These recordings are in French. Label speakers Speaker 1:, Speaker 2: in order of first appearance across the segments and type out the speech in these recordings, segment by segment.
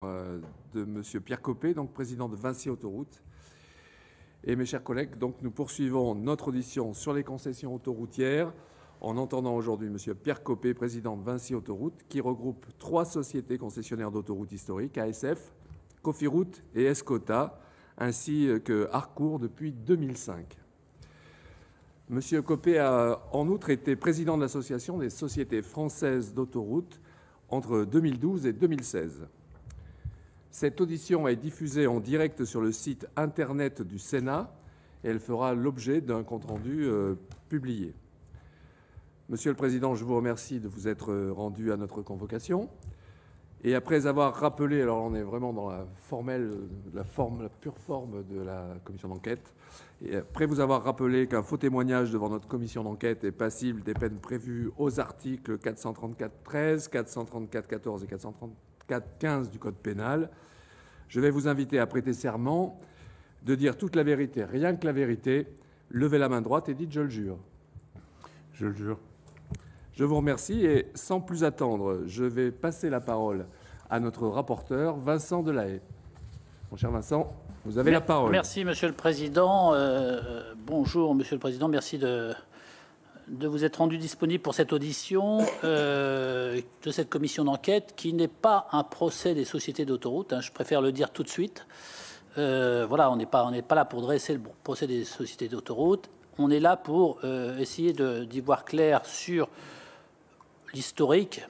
Speaker 1: De M. Pierre Copé, donc président de Vinci Autoroutes. Et mes chers collègues, donc nous poursuivons notre audition sur les concessions autoroutières en entendant aujourd'hui M. Pierre Copé, président de Vinci Autoroutes, qui regroupe 3 sociétés concessionnaires d'autoroutes historiques, ASF, Cofiroute et Escota, ainsi que Harcourt depuis 2005. M. Copé a en outre été président de l'Association des sociétés françaises d'autoroutes entre 2012 et 2016. Cette audition est diffusée en direct sur le site internet du Sénat et elle fera l'objet d'un compte-rendu publié. Monsieur le Président, je vous remercie de vous être rendu à notre convocation. Et après avoir rappelé, alors on est vraiment dans la pure forme de la commission d'enquête, et après vous avoir rappelé qu'un faux témoignage devant notre commission d'enquête est passible des peines prévues aux articles 434-13, 434-14 et 434-15 du Code pénal, je vais vous inviter à prêter serment de dire toute la vérité, rien que la vérité. Levez la main droite et dites « je le jure ».
Speaker 2: Je le jure.
Speaker 1: Je vous remercie et sans plus attendre, je vais passer la parole à notre rapporteur, Vincent Delahaye. Mon cher Vincent, vous avez la parole.
Speaker 3: Merci, Monsieur le Président. Bonjour, Monsieur le Président. Merci de vous être rendu disponible pour cette audition de cette commission d'enquête qui n'est pas un procès des sociétés d'autoroutes. Je préfère le dire tout de suite. Voilà, on n'est pas là pour dresser le procès des sociétés d'autoroutes. On est là pour essayer d'y voir clair sur l'historique.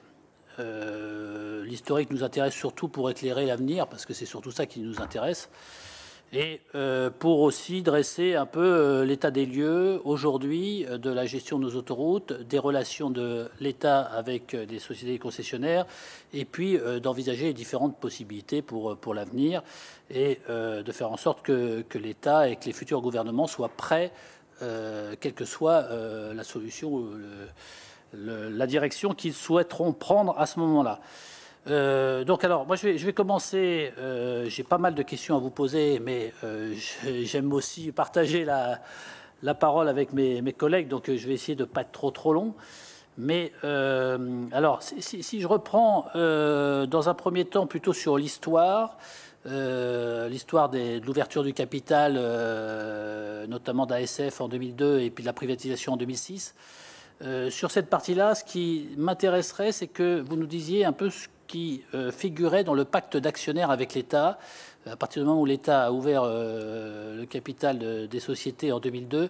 Speaker 3: L'historique nous intéresse surtout pour éclairer l'avenir, parce que c'est surtout ça qui nous intéresse. Et pour aussi dresser un peu l'état des lieux aujourd'hui de la gestion de nos autoroutes, des relations de l'État avec les sociétés concessionnaires, et puis d'envisager les différentes possibilités pour l'avenir, et de faire en sorte que l'État et que les futurs gouvernements soient prêts, quelle que soit la solution ou la direction qu'ils souhaiteront prendre à ce moment-là. Donc alors, moi je vais commencer, j'ai pas mal de questions à vous poser, mais j'aime aussi partager la parole avec mes collègues, donc je vais essayer de ne pas être trop long. Mais alors, si je reprends dans un premier temps plutôt sur l'histoire de l'ouverture du capital, notamment d'ASF en 2002 et puis de la privatisation en 2006, sur cette partie-là, ce qui m'intéresserait, c'est que vous nous disiez un peu ce qui figurait dans le pacte d'actionnaires avec l'État. À partir du moment où l'État a ouvert le capital des sociétés en 2002,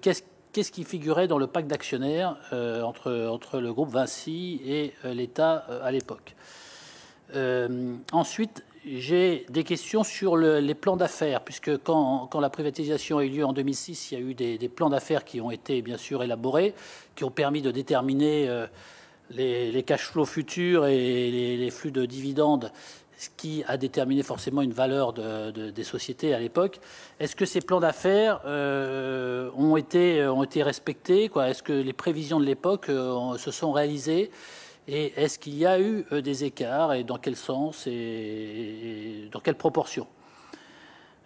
Speaker 3: qu'est-ce qui figurait dans le pacte d'actionnaires entre le groupe Vinci et l'État à l'époque? Ensuite, j'ai des questions sur les plans d'affaires, puisque quand la privatisation a eu lieu en 2006, il y a eu des plans d'affaires qui ont été bien sûr élaborés, qui ont permis de déterminer les cash flows futurs et les flux de dividendes, ce qui a déterminé forcément une valeur des sociétés à l'époque. Est-ce que ces plans d'affaires ont été respectés, quoi? Est-ce que les prévisions de l'époque se sont réalisées? Et est-ce qu'il y a eu des écarts et dans quel sens et dans quelle proportion?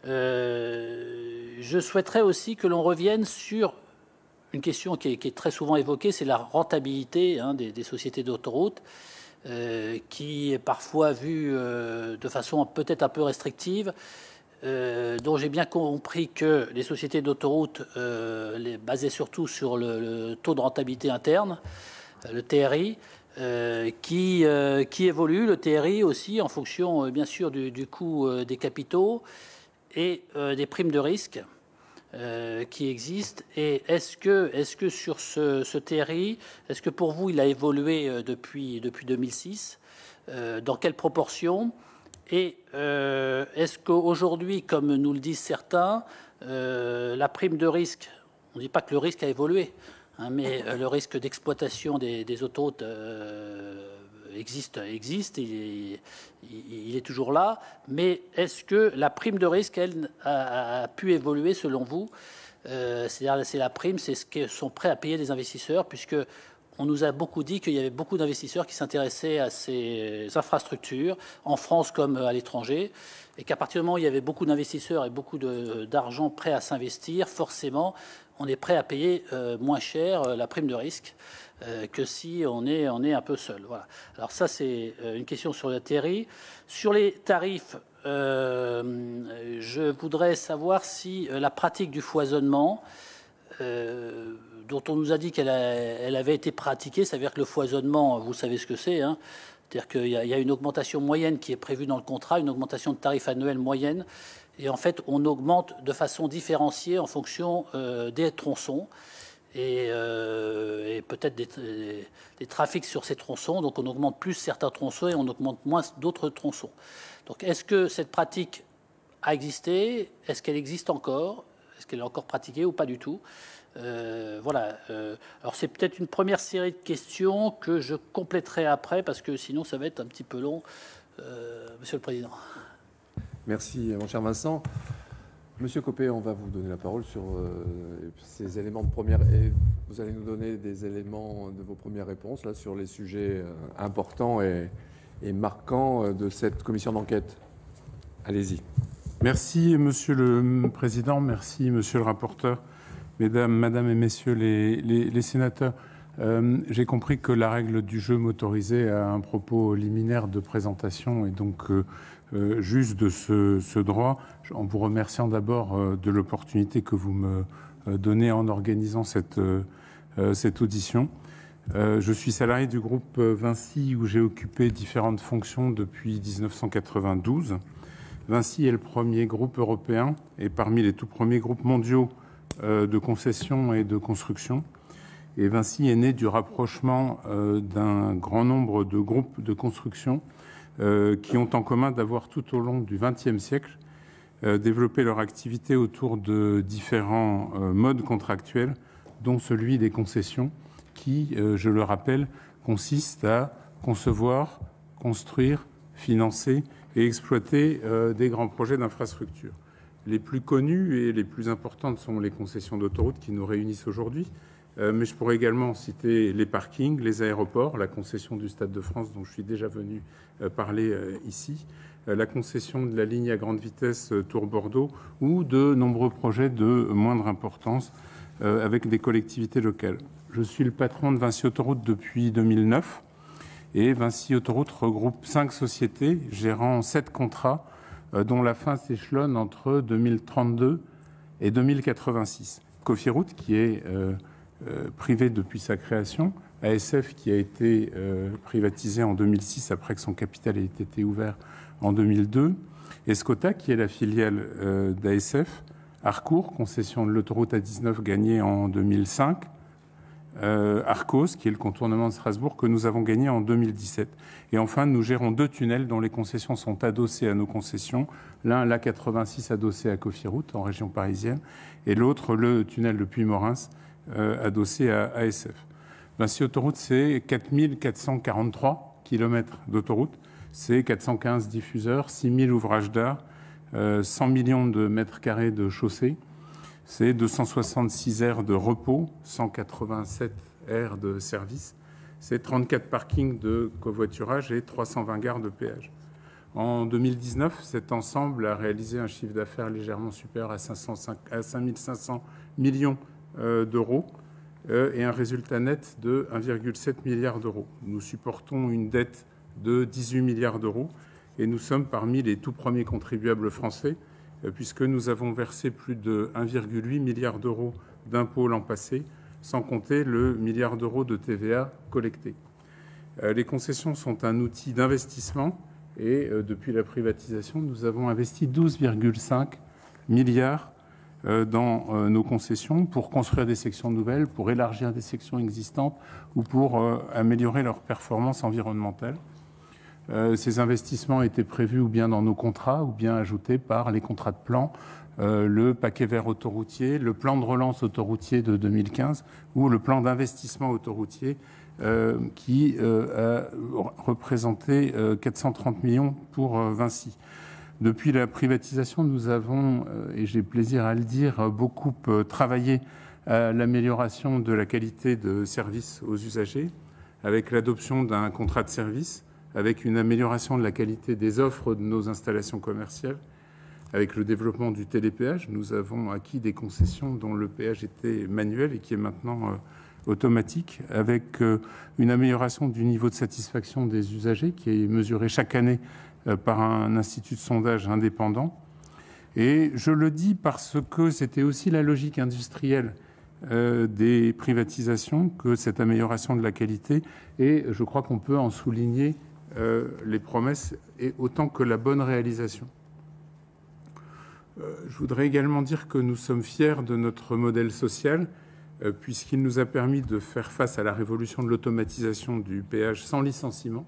Speaker 3: Je souhaiterais aussi que l'on revienne sur une question qui est très souvent évoquée, c'est la rentabilité des sociétés d'autoroutes, qui est parfois vue de façon peut-être un peu restrictive, dont j'ai bien compris que les sociétés d'autoroutes basaient surtout sur le taux de rentabilité interne, le TRI, qui évolue, le TRI aussi, en fonction, bien sûr, du coût des capitaux et des primes de risque qui existent. Et est-ce que sur ce TRI, est-ce que pour vous, il a évolué depuis 2006 dans quelle proportion? Et est-ce qu'aujourd'hui, comme nous le disent certains, la prime de risque, on ne dit pas que le risque a évolué, mais le risque d'exploitation des autoroutes existe, il est toujours là. Mais est-ce que la prime de risque, elle, a pu évoluer selon vous? C'est-à-dire, c'est la prime, c'est ce que sont prêts à payer les investisseurs, puisque on nous a beaucoup dit qu'il y avait beaucoup d'investisseurs qui s'intéressaient à ces infrastructures, en France comme à l'étranger, et qu'à partir du moment où il y avait beaucoup d'investisseurs et beaucoup d'argent prêt à s'investir, forcément, on est prêt à payer moins cher la prime de risque que si on est un peu seul. Voilà. Alors ça, c'est une question sur la TRI. Sur les tarifs, je voudrais savoir si la pratique du foisonnement, dont on nous a dit qu'elle avait été pratiquée, ça veut dire que le foisonnement, vous savez ce que c'est, hein, c'est-à-dire qu'il y a une augmentation moyenne qui est prévue dans le contrat, une augmentation de tarif annuel moyenne, et en fait, on augmente de façon différenciée en fonction des tronçons et peut-être des trafics sur ces tronçons. Donc, on augmente plus certains tronçons et on augmente moins d'autres tronçons. Donc, est-ce que cette pratique a existé? Est-ce qu'elle existe encore? Est-ce qu'elle est encore pratiquée ou pas du tout? Voilà. Alors, c'est peut-être une première série de questions que je compléterai après, parce que sinon, ça va être un petit peu long, Monsieur le Président.
Speaker 1: Merci, mon cher Vincent. Monsieur Copé, on va vous donner la parole sur ces éléments de première... Et vous allez nous donner des éléments de vos premières réponses là, sur les sujets importants et marquants de cette commission d'enquête. Allez-y.
Speaker 2: Merci, Monsieur le Président. Merci, Monsieur le rapporteur. Madame et Messieurs les sénateurs, j'ai compris que la règle du jeu m'autorisait à un propos liminaire de présentation et donc juste de ce droit, en vous remerciant d'abord de l'opportunité que vous me donnez en organisant cette audition. Je suis salarié du groupe Vinci où j'ai occupé différentes fonctions depuis 1992. Vinci est le premier groupe européen et parmi les tout premiers groupes mondiaux de concession et de construction. Et Vinci est né du rapprochement d'un grand nombre de groupes de construction qui ont en commun d'avoir tout au long du XXe siècle développé leur activité autour de différents modes contractuels, dont celui des concessions, qui, je le rappelle, consiste à concevoir, construire, financer et exploiter des grands projets d'infrastructure. Les plus connus et les plus importantes sont les concessions d'autoroutes qui nous réunissent aujourd'hui, mais je pourrais également citer les parkings, les aéroports, la concession du Stade de France dont je suis déjà venu parler ici, la concession de la ligne à grande vitesse Tours-Bordeaux ou de nombreux projets de moindre importance avec des collectivités locales. Je suis le patron de Vinci Autoroutes depuis 2009 et Vinci Autoroutes regroupe 5 sociétés gérant 7 contrats dont la fin s'échelonne entre 2032 et 2086. Cofiroute, qui est privé depuis sa création, ASF, qui a été privatisé en 2006 après que son capital ait été ouvert en 2002, Escota, qui est la filiale d'ASF, Harcourt, concession de l'autoroute A19 gagnée en 2005, Arcos, qui est le contournement de Strasbourg, que nous avons gagné en 2017. Et enfin, nous gérons 2 tunnels dont les concessions sont adossées à nos concessions. L'un, l'A86, adossé à Cofiroute, en région parisienne, et l'autre, le tunnel de Puy-Morins, adossé à ASF. Vinci Autoroute, c'est 4443 km d'autoroute, c'est 415 diffuseurs, 6000 ouvrages d'art, 100 millions de mètres carrés de chaussées, c'est 266 aires de repos, 187 aires de service, c'est 34 parkings de covoiturage et 320 gares de péage. En 2019, cet ensemble a réalisé un chiffre d'affaires légèrement supérieur à 5500 millions d'euros et un résultat net de 1,7 milliard d'euros. Nous supportons une dette de 18 milliards d'euros et nous sommes parmi les tout premiers contribuables français puisque nous avons versé plus de 1,8 milliard d'euros d'impôts l'an passé, sans compter le milliard d'euros de TVA collecté. Les concessions sont un outil d'investissement et depuis la privatisation, nous avons investi 12,5 milliards dans nos concessions pour construire des sections nouvelles, pour élargir des sections existantes ou pour améliorer leur performance environnementale. Ces investissements étaient prévus ou bien dans nos contrats ou bien ajoutés par les contrats de plan, le paquet vert autoroutier, le plan de relance autoroutier de 2015 ou le plan d'investissement autoroutier qui a représenté 430 millions pour Vinci. Depuis la privatisation, nous avons, et j'ai plaisir à le dire, beaucoup travaillé à l'amélioration de la qualité de service aux usagers, avec l'adoption d'un contrat de service, avec une amélioration de la qualité des offres de nos installations commerciales, avec le développement du télépéage. Nous avons acquis des concessions dont le péage était manuel et qui est maintenant automatique, avec une amélioration du niveau de satisfaction des usagers qui est mesuré chaque année par un institut de sondage indépendant. Et je le dis parce que c'était aussi la logique industrielle des privatisations que cette amélioration de la qualité, et je crois qu'on peut en souligner les promesses et autant que la bonne réalisation. Je voudrais également dire que nous sommes fiers de notre modèle social puisqu'il nous a permis de faire face à la révolution de l'automatisation du péage sans licenciement,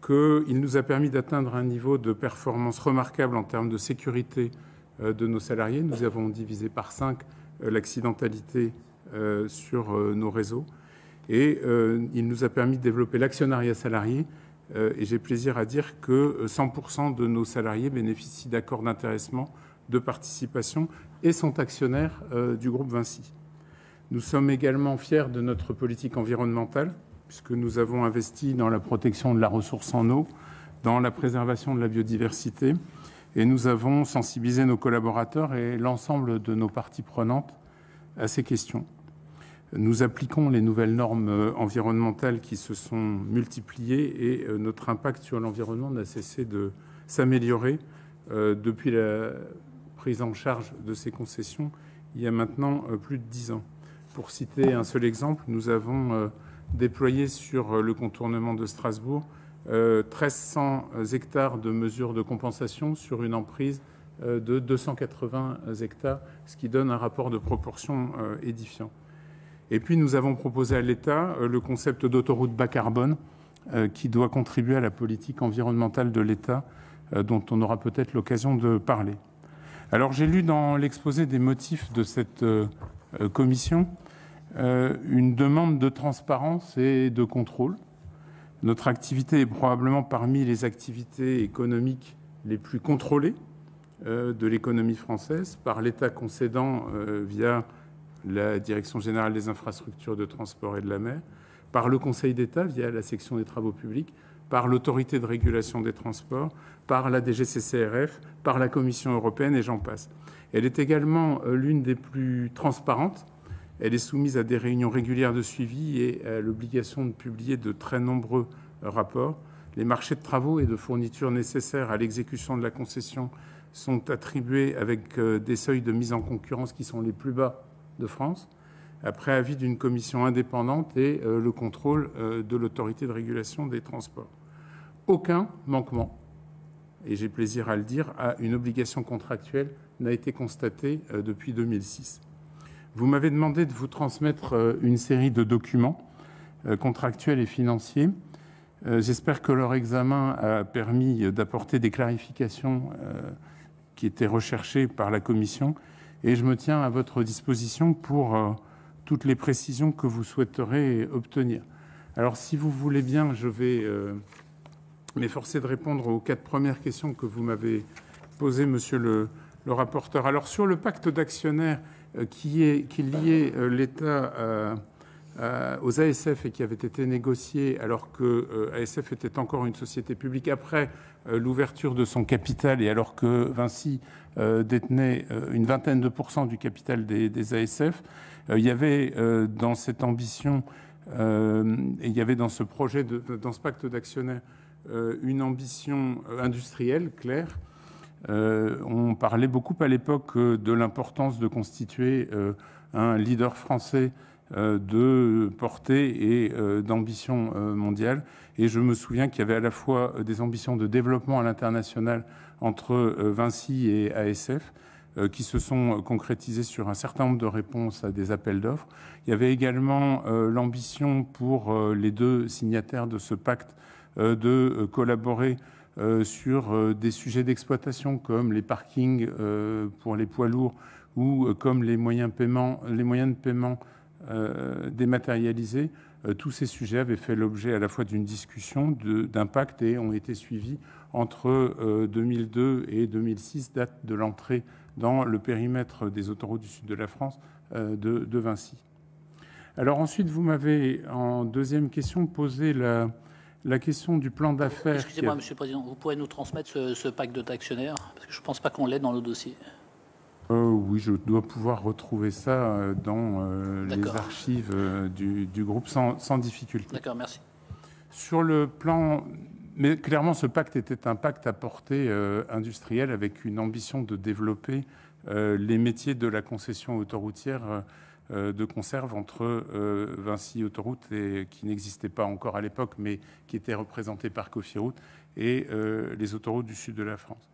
Speaker 2: qu'il nous a permis d'atteindre un niveau de performance remarquable en termes de sécurité de nos salariés. Nous avons divisé par 5 l'accidentalité sur nos réseaux et il nous a permis de développer l'actionnariat salarié et j'ai plaisir à dire que 100% de nos salariés bénéficient d'accords d'intéressement, de participation et sont actionnaires du groupe Vinci. Nous sommes également fiers de notre politique environnementale puisque nous avons investi dans la protection de la ressource en eau, dans la préservation de la biodiversité, et nous avons sensibilisé nos collaborateurs et l'ensemble de nos parties prenantes à ces questions. Nous appliquons les nouvelles normes environnementales qui se sont multipliées et notre impact sur l'environnement n'a cessé de s'améliorer depuis la prise en charge de ces concessions il y a maintenant plus de 10 ans. Pour citer un seul exemple, nous avons déployé sur le contournement de Strasbourg 1300 hectares de mesures de compensation sur une emprise de 280 hectares, ce qui donne un rapport de proportion édifiant. Et puis nous avons proposé à l'État le concept d'autoroute bas carbone qui doit contribuer à la politique environnementale de l'État dont on aura peut-être l'occasion de parler. Alors j'ai lu dans l'exposé des motifs de cette commission une demande de transparence et de contrôle. Notre activité est probablement parmi les activités économiques les plus contrôlées de l'économie française par l'État concédant via la Direction générale des infrastructures de transport et de la mer, par le Conseil d'État via la section des travaux publics, par l'autorité de régulation des transports, par la DGCCRF, par la Commission européenne et j'en passe. Elle est également l'une des plus transparentes. Elle est soumise à des réunions régulières de suivi et à l'obligation de publier de très nombreux rapports. Les marchés de travaux et de fournitures nécessaires à l'exécution de la concession sont attribués avec des seuils de mise en concurrence qui sont les plus bas de France, après avis d'une commission indépendante et le contrôle de l'autorité de régulation des transports. Aucun manquement, et j'ai plaisir à le dire, à une obligation contractuelle n'a été constaté depuis 2006. Vous m'avez demandé de vous transmettre une série de documents contractuels et financiers. J'espère que leur examen a permis d'apporter des clarifications qui étaient recherchées par la Commission et je me tiens à votre disposition pour toutes les précisions que vous souhaiterez obtenir. Alors, si vous voulez bien, je vais m'efforcer de répondre aux 4 premières questions que vous m'avez posées, monsieur le rapporteur. Alors, sur le pacte d'actionnaires qui liait l'État aux ASF et qui avait été négocié alors que ASF était encore une société publique après l'ouverture de son capital et alors que Vinci détenait une vingtaine de % du capital des ASF, il y avait dans cette ambition et il y avait dans ce projet, dans ce pacte d'actionnaires, une ambition industrielle claire. On parlait beaucoup à l'époque de l'importance de constituer un leader français de portée et d'ambition mondiale. Et je me souviens qu'il y avait à la fois des ambitions de développement à l'international entre Vinci et ASF qui se sont concrétisées sur un certain nombre de réponses à des appels d'offres. Il y avait également l'ambition pour les 2 signataires de ce pacte de collaborer sur des sujets d'exploitation comme les parkings pour les poids lourds ou comme les moyens de paiement dématérialisés. Tous ces sujets avaient fait l'objet à la fois d'une discussion d'impact et ont été suivis entre 2002 et 2006, date de l'entrée dans le périmètre des autoroutes du sud de la France de Vinci. Alors ensuite, vous m'avez, en deuxième question, posé la question du plan d'affaires.
Speaker 3: Excusez-moi, Monsieur le Président, vous pourrez nous transmettre ce pacte d'actionnaires? Parce que je ne pense pas qu'on l'ait dans le dossier.
Speaker 2: Oui, je dois pouvoir retrouver ça dans les archives du groupe sans difficulté.
Speaker 3: D'accord, merci.
Speaker 2: Sur le plan... Mais clairement, ce pacte était un pacte à portée industrielle avec une ambition de développer les métiers de la concession autoroutière de conserve entre Vinci Autoroute, qui n'existait pas encore à l'époque, mais qui était représenté par Cofiroute, et les autoroutes du sud de la France.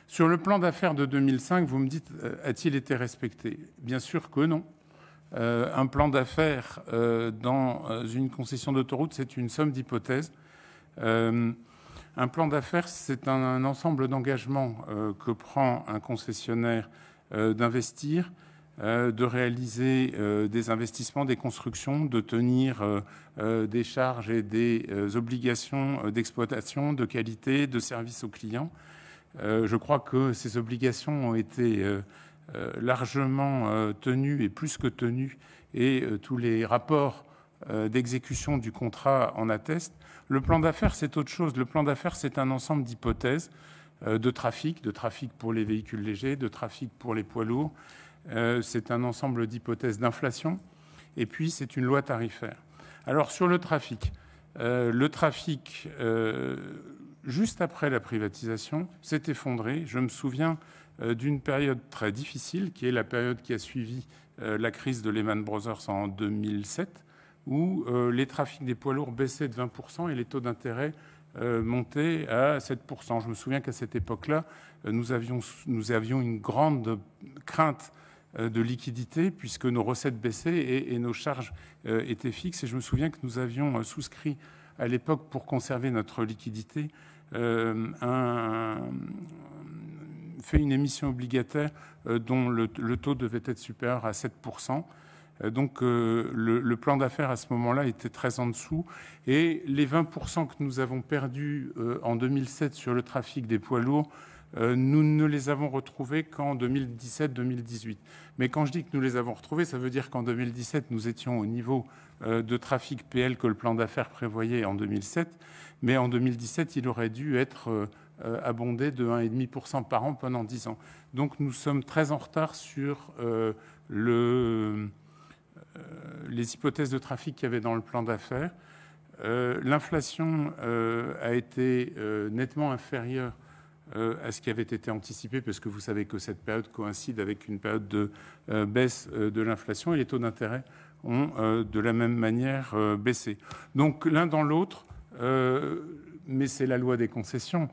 Speaker 2: Sur le plan d'affaires de 2005, vous me dites, a-t-il été respecté? Bien sûr que non. Un plan d'affaires dans une concession d'autoroute, c'est une somme d'hypothèses. Un plan d'affaires, c'est un ensemble d'engagements que prend un concessionnaire d'investir, de réaliser des investissements, des constructions, de tenir des charges et des obligations d'exploitation, de qualité, de service aux clients. Je crois que ces obligations ont été largement tenues et plus que tenues, et tous les rapports d'exécution du contrat en attestent. Le plan d'affaires, c'est autre chose. Le plan d'affaires, c'est un ensemble d'hypothèses de trafic pour les véhicules légers, de trafic pour les poids lourds. C'est un ensemble d'hypothèses d'inflation, et puis c'est une loi tarifaire. Alors sur le trafic, juste après la privatisation, s'est effondré. Je me souviens d'une période très difficile, qui est la période qui a suivi la crise de Lehman Brothers en 2007, où les trafics des poids lourds baissaient de 20% et les taux d'intérêt montaient à 7%. Je me souviens qu'à cette époque-là, nous avions une grande crainte de liquidité, puisque nos recettes baissaient et nos charges étaient fixes. Et je me souviens que nous avions souscrit à l'époque, pour conserver notre liquidité, fait une émission obligataire dont le taux devait être supérieur à 7%. Donc le plan d'affaires à ce moment-là était très en dessous. Et les 20% que nous avons perdus en 2007 sur le trafic des poids lourds, nous ne les avons retrouvés qu'en 2017-2018. Mais quand je dis que nous les avons retrouvés, ça veut dire qu'en 2017, nous étions au niveau de trafic PL que le plan d'affaires prévoyait en 2007. Mais en 2017, il aurait dû être abondé de 1,5% par an pendant 10 ans. Donc nous sommes très en retard sur les hypothèses de trafic qu'il y avait dans le plan d'affaires. L'inflation a été nettement inférieure à ce qui avait été anticipé, parce que vous savez que cette période coïncide avec une période de baisse de l'inflation, et les taux d'intérêt ont de la même manière baissé. Donc l'un dans l'autre, mais c'est la loi des concessions.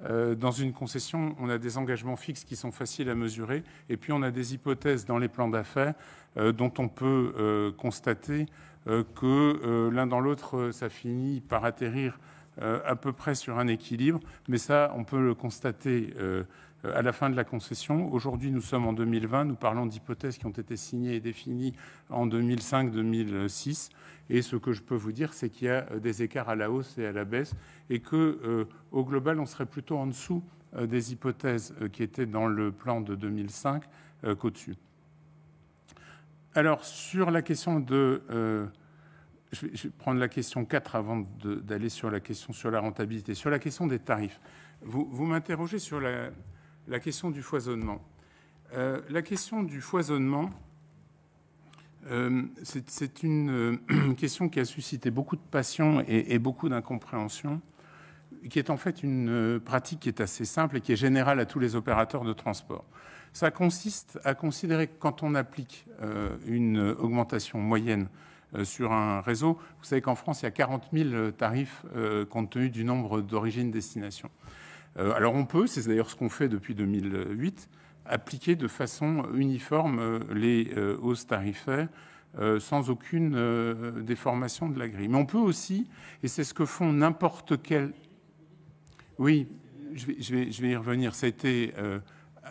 Speaker 2: Dans une concession, on a des engagements fixes qui sont faciles à mesurer, et puis on a des hypothèses dans les plans d'affaires dont on peut constater que l'un dans l'autre, ça finit par atterrir à peu près sur un équilibre, mais ça, on peut le constater à la fin de la concession. Aujourd'hui, nous sommes en 2020, nous parlons d'hypothèses qui ont été signées et définies en 2005-2006, et ce que je peux vous dire, c'est qu'il y a des écarts à la hausse et à la baisse, et que, au global, on serait plutôt en dessous des hypothèses qui étaient dans le plan de 2005 qu'au-dessus. Alors, sur la question de... je vais prendre la question 4 avant d'aller sur la question sur la rentabilité. Sur la question des tarifs, vous m'interrogez sur la question du foisonnement. La question du foisonnement, c'est une question qui a suscité beaucoup de passion et beaucoup d'incompréhension, qui est en fait une pratique qui est assez simple et qui est générale à tous les opérateurs de transport. Ça consiste à considérer que quand on applique une augmentation moyenne sur un réseau, vous savez qu'en France, il y a 40 000 tarifs compte tenu du nombre d'origines-destinations. Alors on peut, c'est d'ailleurs ce qu'on fait depuis 2008, appliquer de façon uniforme les hausses tarifaires sans aucune déformation de la grille. Mais on peut aussi, et c'est ce que font n'importe quel... Oui, je vais y revenir. Ça a été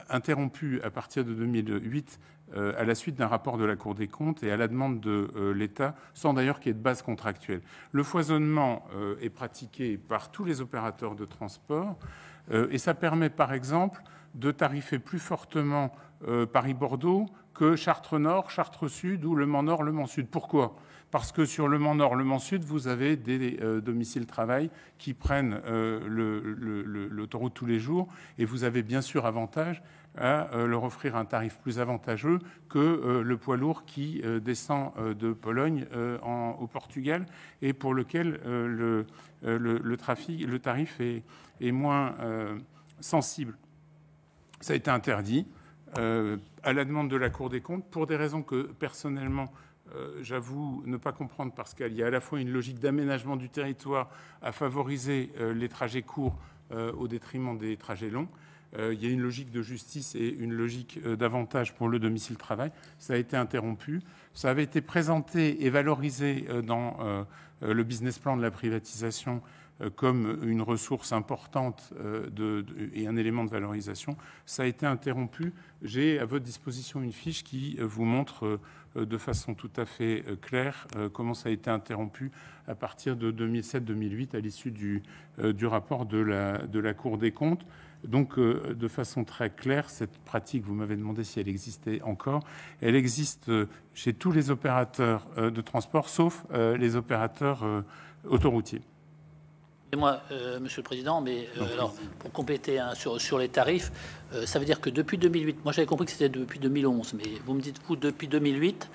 Speaker 2: interrompu à partir de 2008 à la suite d'un rapport de la Cour des comptes et à la demande de l'État, sans d'ailleurs qu'il y ait de base contractuelle. Le foisonnement est pratiqué par tous les opérateurs de transport et ça permet par exemple de tarifer plus fortement Paris-Bordeaux que Chartres-Nord, Chartres-Sud ou Le Mans-Nord, Le Mans-Sud. Pourquoi ? Parce que sur Le Mans-Nord, Le Mans-Sud, vous avez des domiciles-travail qui prennent l'autoroute tous les jours et vous avez bien sûr avantage à leur offrir un tarif plus avantageux que le poids lourd qui descend de Pologne au Portugal et pour lequel le tarif est moins sensible. Ça a été interdit à la demande de la Cour des comptes pour des raisons que personnellement j'avoue ne pas comprendre, parce qu'il y a à la fois une logique d'aménagement du territoire à favoriser les trajets courts au détriment des trajets longs. Il y a une logique de justice et une logique d'avantage pour le domicile-travail. Ça a été interrompu. Ça avait été présenté et valorisé dans le business plan de la privatisation comme une ressource importante et un élément de valorisation. Ça a été interrompu. J'ai à votre disposition une fiche qui vous montre de façon tout à fait claire comment ça a été interrompu à partir de 2007-2008 à l'issue du rapport de la Cour des comptes. Donc, de façon très claire, cette pratique, vous m'avez demandé si elle existait encore, elle existe chez tous les opérateurs de transport, sauf les opérateurs autoroutiers.
Speaker 3: Et moi, Monsieur le Président, mais alors, pour compléter sur les tarifs, ça veut dire que depuis 2008, moi j'avais compris que c'était depuis 2011, mais vous me dites, vous, depuis 2008,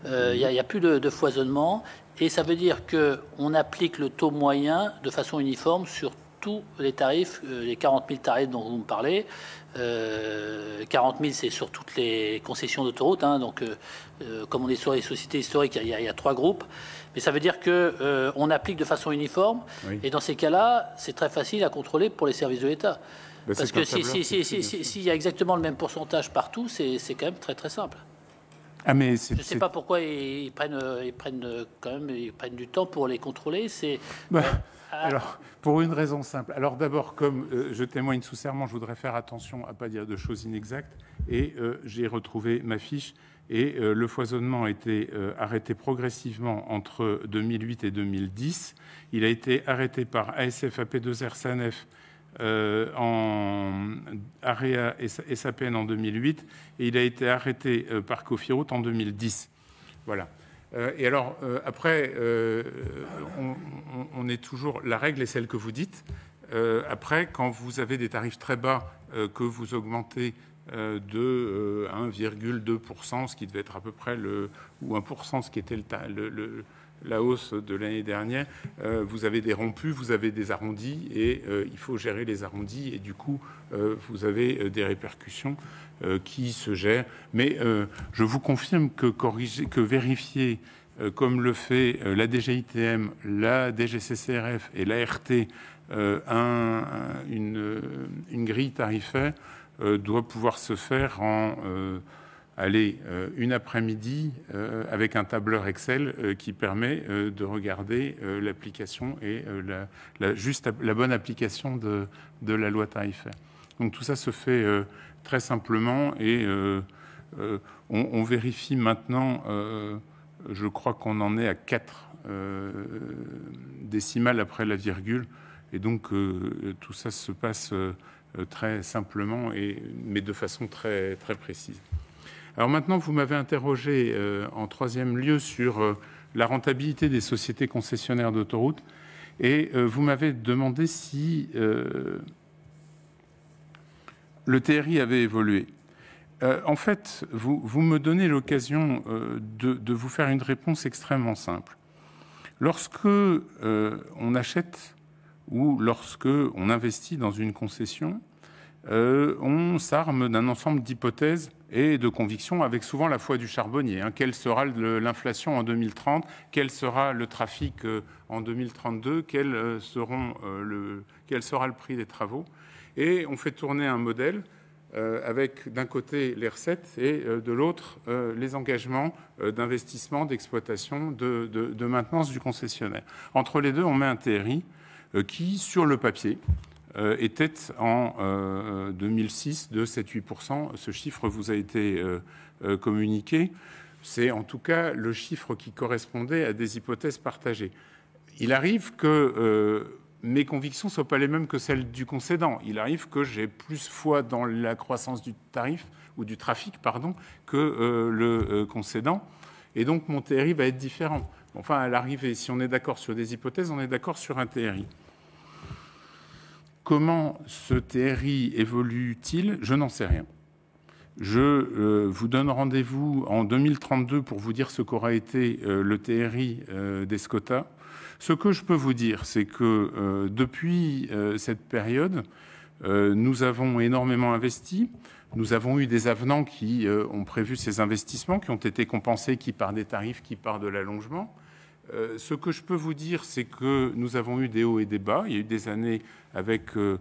Speaker 3: il n'y a plus de foisonnement, et ça veut dire qu'on applique le taux moyen de façon uniforme sur tous les tarifs, les 40 000 tarifs dont vous me parlez. 40 000, c'est sur toutes les concessions d'autoroute, hein, donc comme on est sur les sociétés historiques, il y a 3 groupes. Mais ça veut dire qu'on applique de façon uniforme. Oui. Et dans ces cas-là, c'est très facile à contrôler pour les services de l'État. Parce que s'il y a exactement le même pourcentage partout, c'est quand même très très simple.
Speaker 2: Ah, mais
Speaker 3: je ne sais pas pourquoi ils prennent du temps pour les contrôler.
Speaker 2: Alors, pour une raison simple. Alors d'abord, comme je témoigne sous serment, je voudrais faire attention à ne pas dire de choses inexactes. Et j'ai retrouvé ma fiche. Et le foisonnement a été arrêté progressivement entre 2008 et 2010. Il a été arrêté par ASF, AP2R, SANEF en AREA et SAPN en 2008. Et il a été arrêté par Cofiroute en 2010. Voilà. Et alors, après, on est toujours... La règle est celle que vous dites. Après, quand vous avez des tarifs très bas que vous augmentez de 1,2%, ce qui devait être à peu près ou 1%, ce qui était la hausse de l'année dernière, vous avez des rompus, vous avez des arrondis, et il faut gérer les arrondis, et du coup, vous avez des répercussions qui se gèrent. Mais je vous confirme que vérifier, comme le fait la DGITM, la DGCCRF et l'ART, une grille tarifaire, doit pouvoir se faire en une après-midi avec un tableur Excel qui permet de regarder l'application et la bonne application de la loi tarifaire. Donc tout ça se fait très simplement et on vérifie maintenant, je crois qu'on en est à 4 décimales après la virgule, et donc tout ça se passe très simplement, mais de façon très, très précise. Alors maintenant, vous m'avez interrogé en troisième lieu sur la rentabilité des sociétés concessionnaires d'autoroutes, et vous m'avez demandé si le TRI avait évolué. En fait, vous me donnez l'occasion de vous faire une réponse extrêmement simple. Lorsque on achète ou lorsque on investit dans une concession, on s'arme d'un ensemble d'hypothèses et de convictions avec souvent la foi du charbonnier. Quelle sera l'inflation en 2030 ? Quel sera le trafic en 2032 ? Quel sera le prix des travaux ? Et on fait tourner un modèle avec d'un côté les recettes et de l'autre les engagements d'investissement, d'exploitation, de maintenance du concessionnaire. Entre les deux, on met un TRI qui, sur le papier, était en 2006 de 7-8%. Ce chiffre vous a été communiqué. C'est en tout cas le chiffre qui correspondait à des hypothèses partagées. Il arrive que mes convictions ne soient pas les mêmes que celles du concédant. Il arrive que j'ai plus foi dans la croissance du tarif ou du trafic, pardon, que le concédant. Et donc, mon TRI va être différent. Enfin, à l'arrivée, si on est d'accord sur des hypothèses, on est d'accord sur un TRI. Comment ce TRI évolue-t-il? Je n'en sais rien. Je vous donne rendez-vous en 2032 pour vous dire ce qu'aura été le TRI d'Escota. Ce que je peux vous dire, c'est que depuis cette période, nous avons énormément investi. Nous avons eu des avenants qui ont prévu ces investissements, qui ont été compensés, qui par des tarifs, qui par de l'allongement. Ce que je peux vous dire, c'est que nous avons eu des hauts et des bas. Il y a eu des années avec de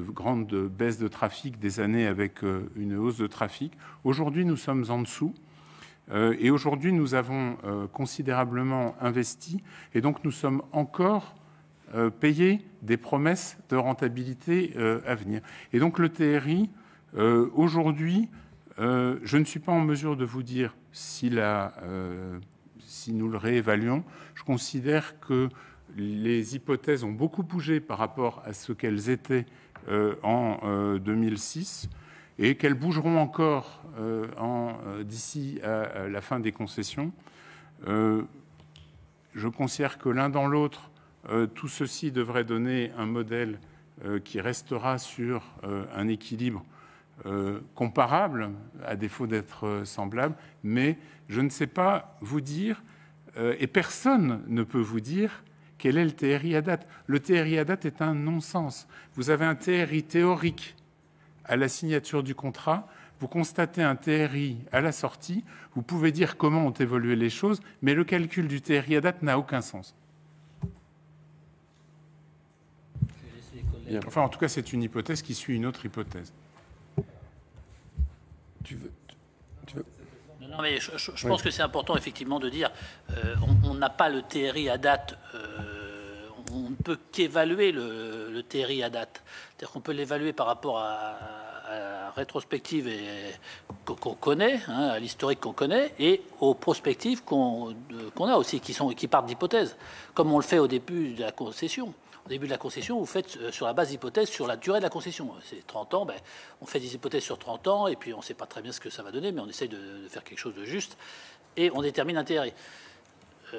Speaker 2: grandes baisses de trafic, des années avec une hausse de trafic. Aujourd'hui, nous sommes en dessous. Et aujourd'hui, nous avons considérablement investi. Et donc, nous sommes encore payés des promesses de rentabilité à venir. Et donc, le TRI, aujourd'hui, je ne suis pas en mesure de vous dire si nous le réévaluons. Je considère que les hypothèses ont beaucoup bougé par rapport à ce qu'elles étaient en 2006 et qu'elles bougeront encore d'ici à la fin des concessions. Je considère que l'un dans l'autre, tout ceci devrait donner un modèle qui restera sur un équilibre comparable, à défaut d'être semblable, mais je ne sais pas vous dire, et personne ne peut vous dire, quel est le TRI à date. Le TRI à date est un non-sens. Vous avez un TRI théorique à la signature du contrat, vous constatez un TRI à la sortie, vous pouvez dire comment ont évolué les choses, mais le calcul du TRI à date n'a aucun sens. Enfin, en tout cas, c'est une hypothèse qui suit une autre hypothèse.
Speaker 3: Non, mais je pense que c'est important, effectivement, de dire on n'a pas le TRI à date, on ne peut qu'évaluer le TRI à date. C'est-à-dire qu'on peut l'évaluer par rapport à la rétrospective qu'on connaît, hein, à l'historique qu'on connaît, et aux prospectives qu'on a aussi, qui partent d'hypothèses, comme on le fait au début de la concession. Au début de la concession, vous faites sur la base d'hypothèses sur la durée de la concession. C'est 30 ans, ben, on fait des hypothèses sur 30 ans, et puis on ne sait pas très bien ce que ça va donner, mais on essaye de faire quelque chose de juste, et on détermine un TRI.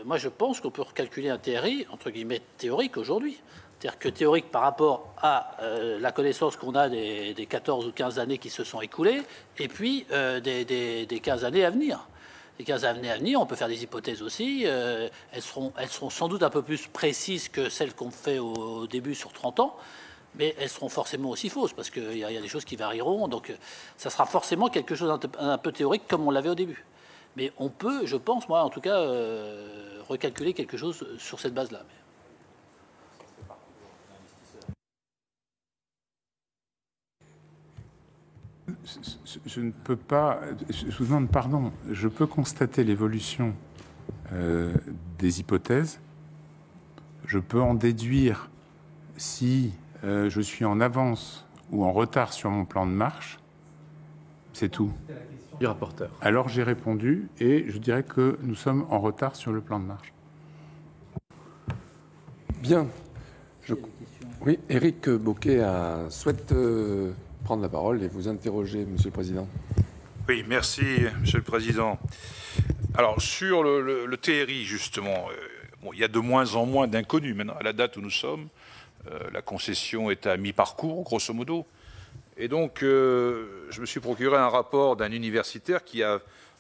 Speaker 3: Moi, je pense qu'on peut recalculer un TRI, entre guillemets, théorique aujourd'hui. C'est-à-dire que théorique par rapport à la connaissance qu'on a des 14 ou 15 années qui se sont écoulées, et puis des 15 années à venir. Les 15 années à venir, on peut faire des hypothèses aussi. Elles seront sans doute un peu plus précises que celles qu'on fait au début sur 30 ans, mais elles seront forcément aussi fausses, parce qu'il y a des choses qui varieront. Donc, ça sera forcément quelque chose un peu théorique, comme on l'avait au début. Mais on peut, je pense, moi, en tout cas, recalculer quelque chose sur cette base-là.
Speaker 2: Je ne peux pas... Je vous demande pardon. Je peux constater l'évolution des hypothèses. Je peux en déduire si je suis en avance ou en retard sur mon plan de marche. C'est tout.
Speaker 4: Du rapporteur.
Speaker 2: Alors j'ai répondu et je dirais que nous sommes en retard sur le plan de marche.
Speaker 1: Bien. Oui, Éric Bocquet souhaite prendre la parole et vous interroger, Monsieur le Président.
Speaker 5: Oui, merci, Monsieur le Président. Alors, sur le TRI, justement, bon, il y a de moins en moins d'inconnus maintenant. À la date où nous sommes, la concession est à mi-parcours, grosso modo. Et donc, je me suis procuré un rapport d'un universitaire qui a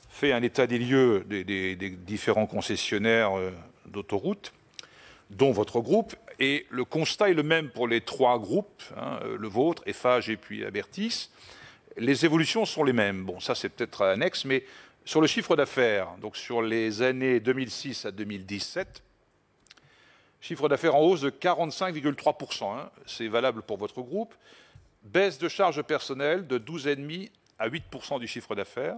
Speaker 5: fait un état des lieux des différents concessionnaires d'autoroutes, dont votre groupe. Et le constat est le même pour les trois groupes, hein, le vôtre, Eiffage et puis Abertis. Les évolutions sont les mêmes. Bon, ça, c'est peut-être annexe, mais sur le chiffre d'affaires, donc sur les années 2006 à 2017, chiffre d'affaires en hausse de 45,3%. Hein, c'est valable pour votre groupe. Baisse de charges personnelles de 12,5% à 8% du chiffre d'affaires.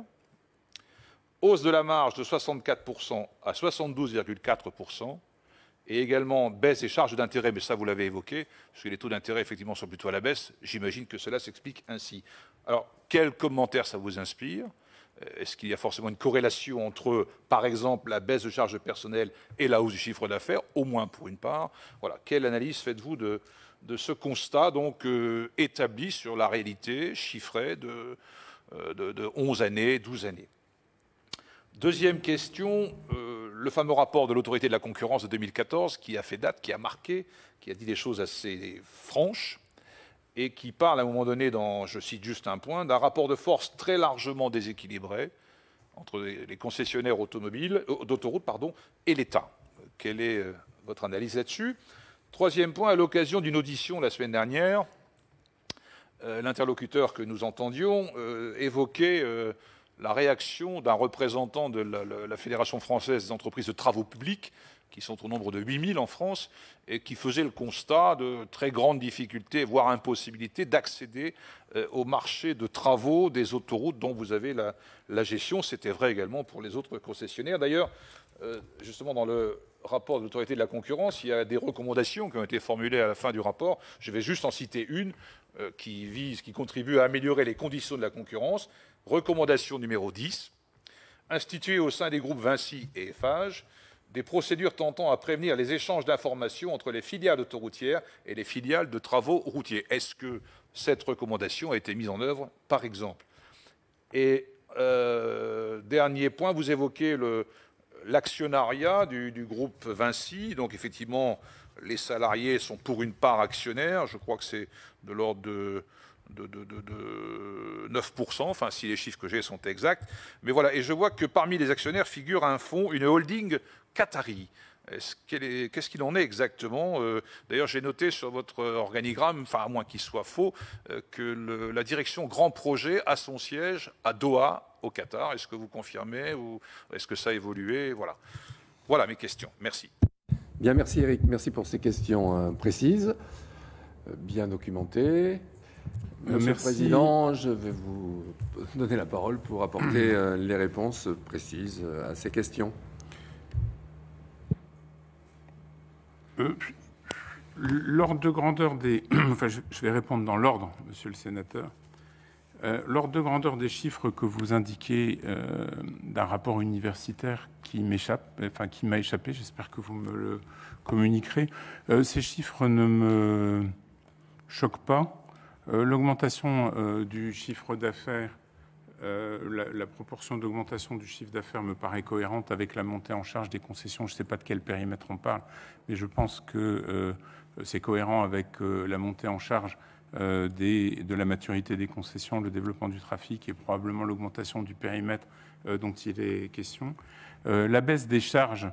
Speaker 5: Hausse de la marge de 64% à 72,4%. Et également baisse des charges d'intérêt, mais ça vous l'avez évoqué, parce que les taux d'intérêt effectivement sont plutôt à la baisse. J'imagine que cela s'explique ainsi. Alors, quel commentaire ça vous inspire? Est-ce qu'il y a forcément une corrélation entre, par exemple, la baisse de charges de personnel et la hausse du chiffre d'affaires, au moins pour une part? Voilà. Quelle analyse faites-vous de ce constat donc, établi sur la réalité chiffrée de 11 années, 12 années? Deuxième question, le fameux rapport de l'autorité de la concurrence de 2014 qui a fait date, qui a marqué, qui a dit des choses assez franches et qui parle à un moment donné, je cite juste un point, d'un rapport de force très largement déséquilibré entre les concessionnaires d'autoroutes et l'État. Quelle est votre analyse là-dessus? Troisième point, à l'occasion d'une audition la semaine dernière, l'interlocuteur que nous entendions évoquait la réaction d'un représentant de la Fédération française des entreprises de travaux publics, qui sont au nombre de 8000 en France, et qui faisait le constat de très grandes difficultés, voire impossibilité, d'accéder au marché de travaux des autoroutes dont vous avez la gestion. C'était vrai également pour les autres concessionnaires. D'ailleurs, justement, dans le rapport de l'autorité de la concurrence, il y a des recommandations qui ont été formulées à la fin du rapport. Je vais juste en citer une qui contribue à améliorer les conditions de la concurrence. Recommandation numéro 10, instituer au sein des groupes Vinci et Eiffage des procédures tentant à prévenir les échanges d'informations entre les filiales autoroutières et les filiales de travaux routiers. Est-ce que cette recommandation a été mise en œuvre, par exemple? Et dernier point, vous évoquez l'actionnariat du groupe Vinci. Donc effectivement, les salariés sont pour une part actionnaires. Je crois que c'est de l'ordre de 9%, enfin si les chiffres que j'ai sont exacts. Mais voilà, et je vois que parmi les actionnaires figure un fonds, une holding qatari. Qu'est-ce qu'il en est exactement? D'ailleurs, j'ai noté sur votre organigramme, enfin à moins qu'il soit faux, que la direction Grand Projet a son siège à Doha, au Qatar. Est-ce que vous confirmez ou est-ce que ça a évolué? Voilà mes questions. Merci.
Speaker 1: Bien, merci Eric. Merci pour ces questions précises, bien documentées. Monsieur le Président, je vais vous donner la parole pour apporter les réponses précises à ces questions.
Speaker 2: L'ordre de grandeur des... Enfin, je vais répondre dans l'ordre, monsieur le sénateur. L'ordre de grandeur des chiffres que vous indiquez d'un rapport universitaire qui m'a échappé, j'espère que vous me le communiquerez. Ces chiffres ne me choquent pas. L'augmentation du chiffre d'affaires, la proportion d'augmentation du chiffre d'affaires me paraît cohérente avec la montée en charge des concessions. Je ne sais pas de quel périmètre on parle, mais je pense que c'est cohérent avec la montée en charge de la maturité des concessions, le développement du trafic et probablement l'augmentation du périmètre dont il est question. La baisse des charges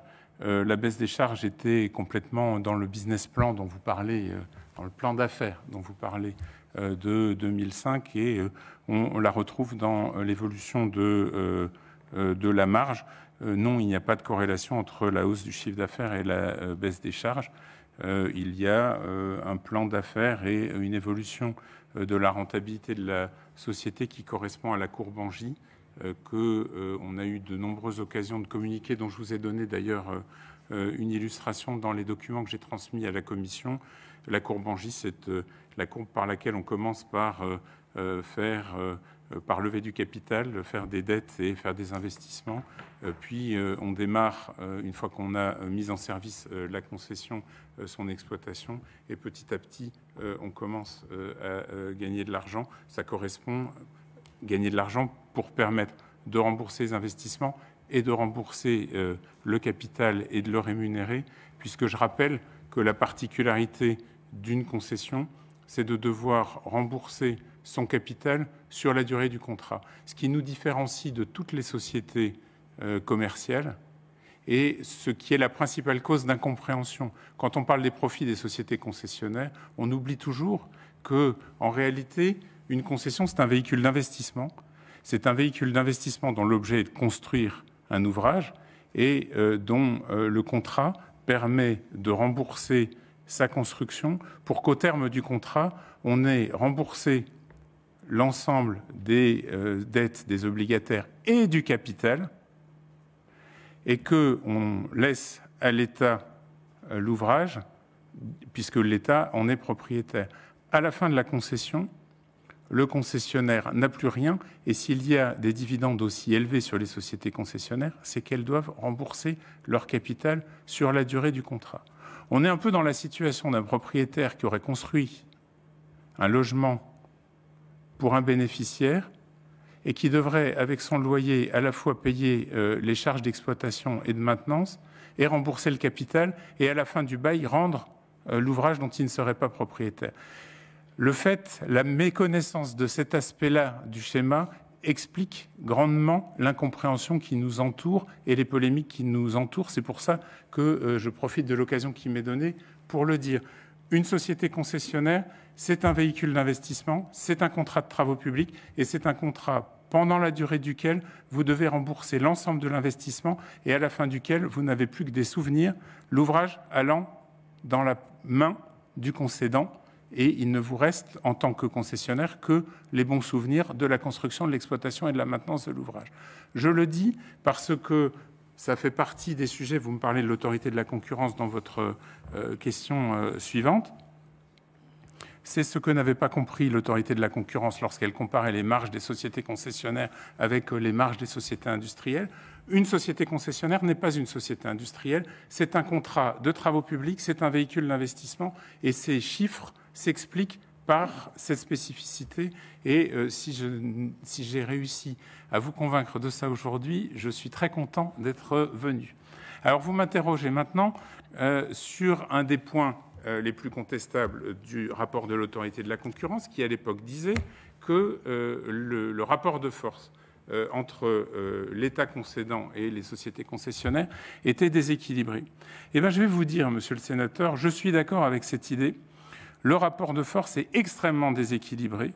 Speaker 2: était complètement dans le business plan dont vous parlez, dans le plan d'affaires dont vous parlez de 2005, et on la retrouve dans l'évolution de la marge. Non, il n'y a pas de corrélation entre la hausse du chiffre d'affaires et la baisse des charges. Il y a un plan d'affaires et une évolution de la rentabilité de la société qui correspond à la courbe en J, qu'on a eu de nombreuses occasions de communiquer, dont je vous ai donné d'ailleurs une illustration dans les documents que j'ai transmis à la Commission. La courbe en J, c'est la courbe par laquelle on commence par par lever du capital, faire des dettes et faire des investissements. Puis on démarre, une fois qu'on a mis en service la concession, son exploitation, et petit à petit, on commence à gagner de l'argent. Ça correspond, gagner de l'argent pour permettre de rembourser les investissements et de rembourser le capital et de le rémunérer, puisque je rappelle que la particularité d'une concession, c'est de devoir rembourser son capital sur la durée du contrat. Ce qui nous différencie de toutes les sociétés commerciales et ce qui est la principale cause d'incompréhension. Quand on parle des profits des sociétés concessionnaires, on oublie toujours que, en réalité, une concession, c'est un véhicule d'investissement. C'est un véhicule d'investissement dont l'objet est de construire un ouvrage et dont le contrat permet de rembourser sa construction pour qu'au terme du contrat, on ait remboursé l'ensemble des dettes des obligataires et du capital, et qu'on laisse à l'État l'ouvrage, puisque l'État en est propriétaire. À la fin de la concession, le concessionnaire n'a plus rien, et s'il y a des dividendes aussi élevés sur les sociétés concessionnaires, c'est qu'elles doivent rembourser leur capital sur la durée du contrat. On est un peu dans la situation d'un propriétaire qui aurait construit un logement pour un bénéficiaire et qui devrait, avec son loyer, à la fois payer les charges d'exploitation et de maintenance et rembourser le capital, et à la fin du bail, rendre l'ouvrage dont il ne serait pas propriétaire. Le fait, la méconnaissance de cet aspect-là du schéma explique grandement l'incompréhension qui nous entoure et les polémiques qui nous entourent. C'est pour ça que je profite de l'occasion qui m'est donnée pour le dire. Une société concessionnaire, c'est un véhicule d'investissement, c'est un contrat de travaux publics et c'est un contrat pendant la durée duquel vous devez rembourser l'ensemble de l'investissement et à la fin duquel vous n'avez plus que des souvenirs, l'ouvrage allant dans la main du concédant, et il ne vous reste en tant que concessionnaire que les bons souvenirs de la construction, de l'exploitation et de la maintenance de l'ouvrage. Je le dis parce que ça fait partie des sujets, vous me parlez de l'autorité de la concurrence dans votre question suivante. C'est ce que n'avait pas compris l'autorité de la concurrence lorsqu'elle comparait les marges des sociétés concessionnaires avec les marges des sociétés industrielles. Une société concessionnaire n'est pas une société industrielle, c'est un contrat de travaux publics, c'est un véhicule d'investissement et ces chiffres s'expliquent par cette spécificité. Et si j'ai réussi à vous convaincre de ça aujourd'hui, je suis très content d'être venu. Alors vous m'interrogez maintenant sur un des points les plus contestables du rapport de l'autorité de la concurrence, qui à l'époque disait que le rapport de force entre l'État concédant et les sociétés concessionnaires était déséquilibré. Eh bien, je vais vous dire, monsieur le sénateur, je suis d'accord avec cette idée. Le rapport de force est extrêmement déséquilibré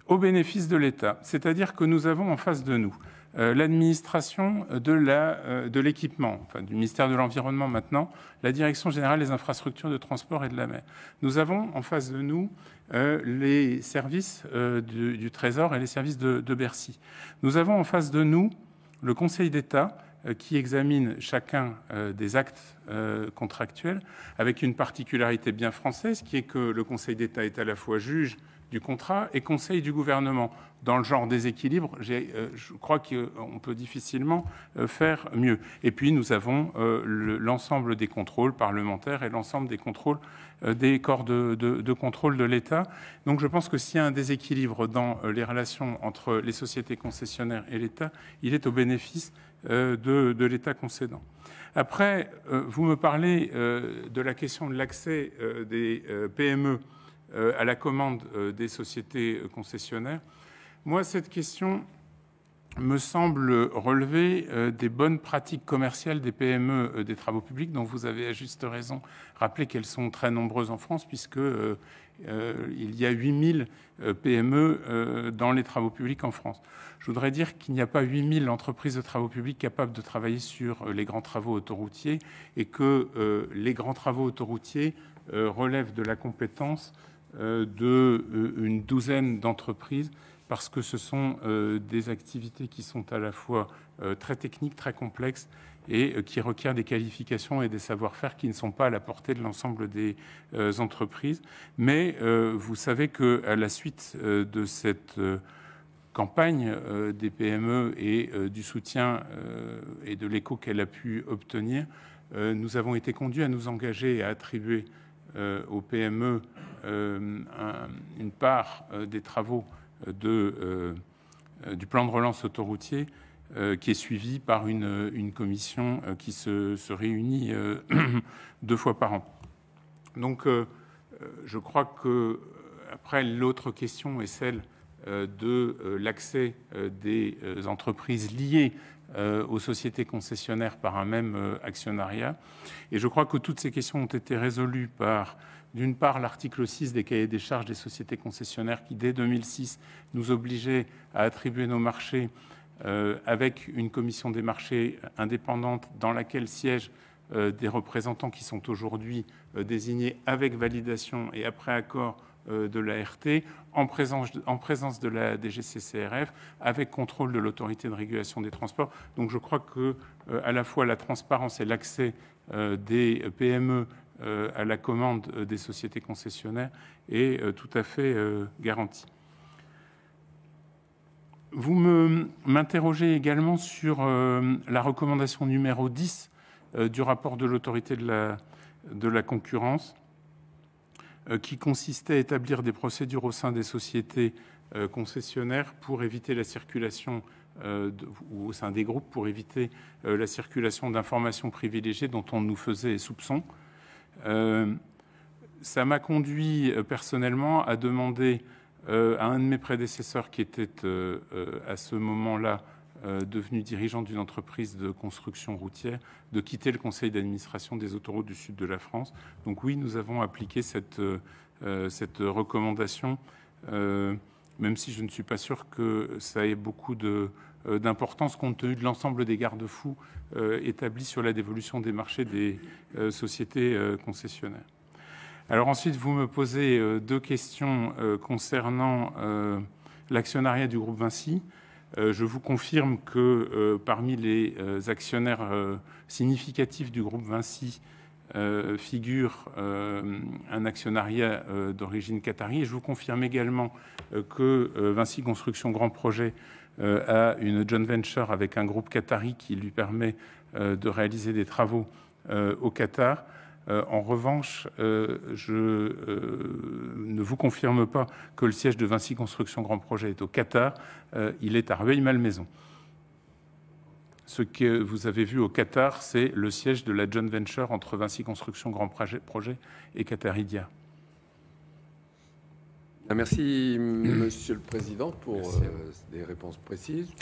Speaker 2: au bénéfice de l'État. C'est-à-dire que nous avons en face de nous l'administration de l'équipement, enfin, du ministère de l'Environnement maintenant, la Direction générale des infrastructures de transport et de la mer. Nous avons en face de nous les services du Trésor et les services de Bercy. Nous avons en face de nous le Conseil d'État qui examine chacun des actes contractuels avec une particularité bien française qui est que le Conseil d'État est à la fois juge du contrat et conseil du gouvernement. Dans le genre déséquilibre, je crois qu'on peut difficilement faire mieux. Et puis nous avons l'ensemble des contrôles parlementaires et l'ensemble des contrôles des corps de contrôle de l'État. Donc je pense que s'il y a un déséquilibre dans les relations entre les sociétés concessionnaires et l'État, il est au bénéfice de l'État concédant. Après, vous me parlez de la question de l'accès des PME à la commande des sociétés concessionnaires. Moi, cette question me semble relever des bonnes pratiques commerciales des PME des travaux publics, dont vous avez à juste raison rappelé qu'elles sont très nombreuses en France, puisque il y a 8000 PME dans les travaux publics en France. Je voudrais dire qu'il n'y a pas 8000 entreprises de travaux publics capables de travailler sur les grands travaux autoroutiers et que les grands travaux autoroutiers relèvent de la compétence d'une douzaine d'entreprises, parce que ce sont des activités qui sont à la fois très techniques, très complexes et qui requièrent des qualifications et des savoir-faire qui ne sont pas à la portée de l'ensemble des entreprises. Mais vous savez qu'à la suite de cette campagne des PME et du soutien et de l'écho qu'elle a pu obtenir, nous avons été conduits à nous engager et à attribuer aux PME une part des travaux du plan de relance autoroutier qui est suivi par une commission qui se réunit 2 fois par an. Donc je crois que après l'autre question est celle de l'accès des entreprises liées aux sociétés concessionnaires par un même actionnariat. Et je crois que toutes ces questions ont été résolues par, d'une part, l'article 6 des cahiers des charges des sociétés concessionnaires qui, dès 2006, nous obligeait à attribuer nos marchés avec une commission des marchés indépendante dans laquelle siègent des représentants qui sont aujourd'hui désignés avec validation et après accord de l'ART, en présence de la DGCCRF, avec contrôle de l'autorité de régulation des transports. Donc je crois que à la fois la transparence et l'accès des PME à la commande des sociétés concessionnaires est tout à fait garanti. Vous m'interrogez également sur la recommandation numéro 10 du rapport de l'autorité de la concurrence, qui consistait à établir des procédures au sein des sociétés concessionnaires pour éviter la circulation, ou au sein des groupes, pour éviter la circulation d'informations privilégiées dont on nous faisait soupçon. Ça m'a conduit personnellement à demander à un de mes prédécesseurs, qui était à ce moment-là devenu dirigeant d'une entreprise de construction routière, de quitter le conseil d'administration des autoroutes du sud de la France. Donc oui, nous avons appliqué cette recommandation, même si je ne suis pas sûr que ça ait beaucoup d'importance compte tenu de l'ensemble des garde-fous établis sur la dévolution des marchés des sociétés concessionnaires. Alors ensuite, vous me posez deux questions concernant l'actionnariat du groupe Vinci. Je vous confirme que parmi les actionnaires significatifs du groupe Vinci figure un actionnariat d'origine qatari. Et je vous confirme également que Vinci Construction Grand Projet a une joint venture avec un groupe qatari qui lui permet de réaliser des travaux au Qatar. En revanche, je ne vous confirme pas que le siège de Vinci Construction Grand Projet est au Qatar. Il est à Rueil-Malmaison. Ce que vous avez vu au Qatar, c'est le siège de la joint venture entre Vinci Construction Grand Projet et Qataridia.
Speaker 1: Merci, Monsieur le Président, pour des réponses précises.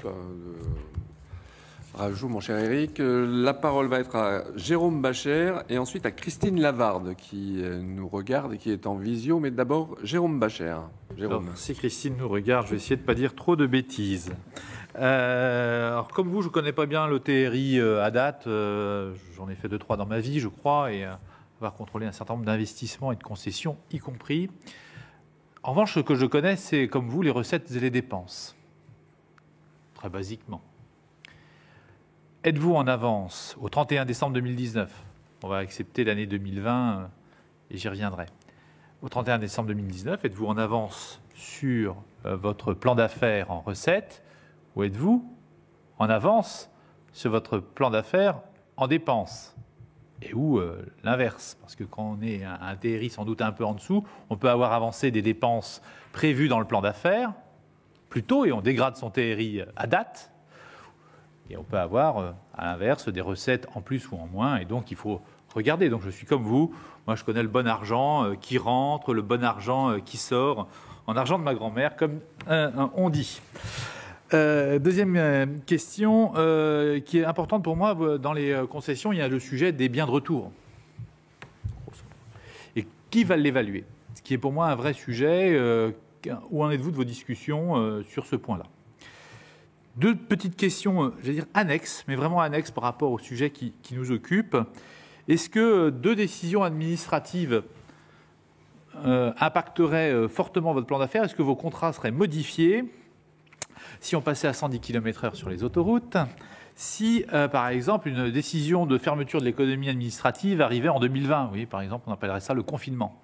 Speaker 1: Rajout, mon cher Éric. La parole va être à Jérôme Bacher et ensuite à Christine Lavarde qui nous regarde et qui est en visio. Mais d'abord, Jérôme Bacher. Jérôme.
Speaker 4: Alors, si Christine nous regarde, je vais essayer de ne pas dire trop de bêtises. Alors, comme vous, je ne connais pas bien le TRI à date. J'en ai fait 2-3 dans ma vie, je crois, et avoir contrôlé un certain nombre d'investissements et de concessions, y compris. En revanche, ce que je connais, c'est, comme vous, les recettes et les dépenses. Très basiquement. Êtes-vous en avance au 31 décembre 2019 ? On va accepter l'année 2020 et j'y reviendrai. Au 31 décembre 2019, êtes-vous en avance sur votre plan d'affaires en recettes ou êtes-vous en avance sur votre plan d'affaires en dépenses ? Et ou l'inverse, parce que quand on est un TRI sans doute un peu en dessous, on peut avoir avancé des dépenses prévues dans le plan d'affaires plus tôt et on dégrade son TRI à date. Et on peut avoir, à l'inverse, des recettes en plus ou en moins. Et donc, il faut regarder. Donc, je suis comme vous. Moi, je connais le bon argent qui rentre, le bon argent qui sort, en argent de ma grand-mère, comme on dit. Deuxième question qui est importante pour moi. Dans les concessions, il y a le sujet des biens de retour. Et qui va l'évaluer ? Ce qui est pour moi un vrai sujet. Où en êtes-vous de vos discussions sur ce point-là ? Deux petites questions, j'allais dire annexes, mais vraiment annexes par rapport au sujet qui nous occupe. Est-ce que deux décisions administratives impacteraient fortement votre plan d'affaires ? Est-ce que vos contrats seraient modifiés si on passait à 110 km/h sur les autoroutes ? Si, par exemple, une décision de fermeture de l'économie administrative arrivait en 2020, oui, par exemple, on appellerait ça le confinement.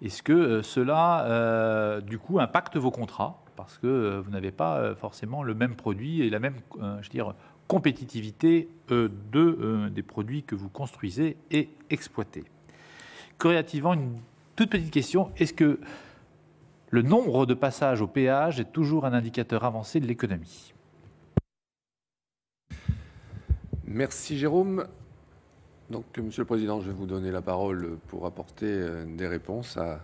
Speaker 4: Est-ce que cela, du coup, impacte vos contrats ? Parce que vous n'avez pas forcément le même produit et la même, compétitivité des produits que vous construisez et exploitez. Corrélativement, une toute petite question, est-ce que le nombre de passages au péage est toujours un indicateur avancé de l'économie ?
Speaker 1: Merci, Jérôme. Donc, Monsieur le Président, je vais vous donner la parole pour apporter des réponses à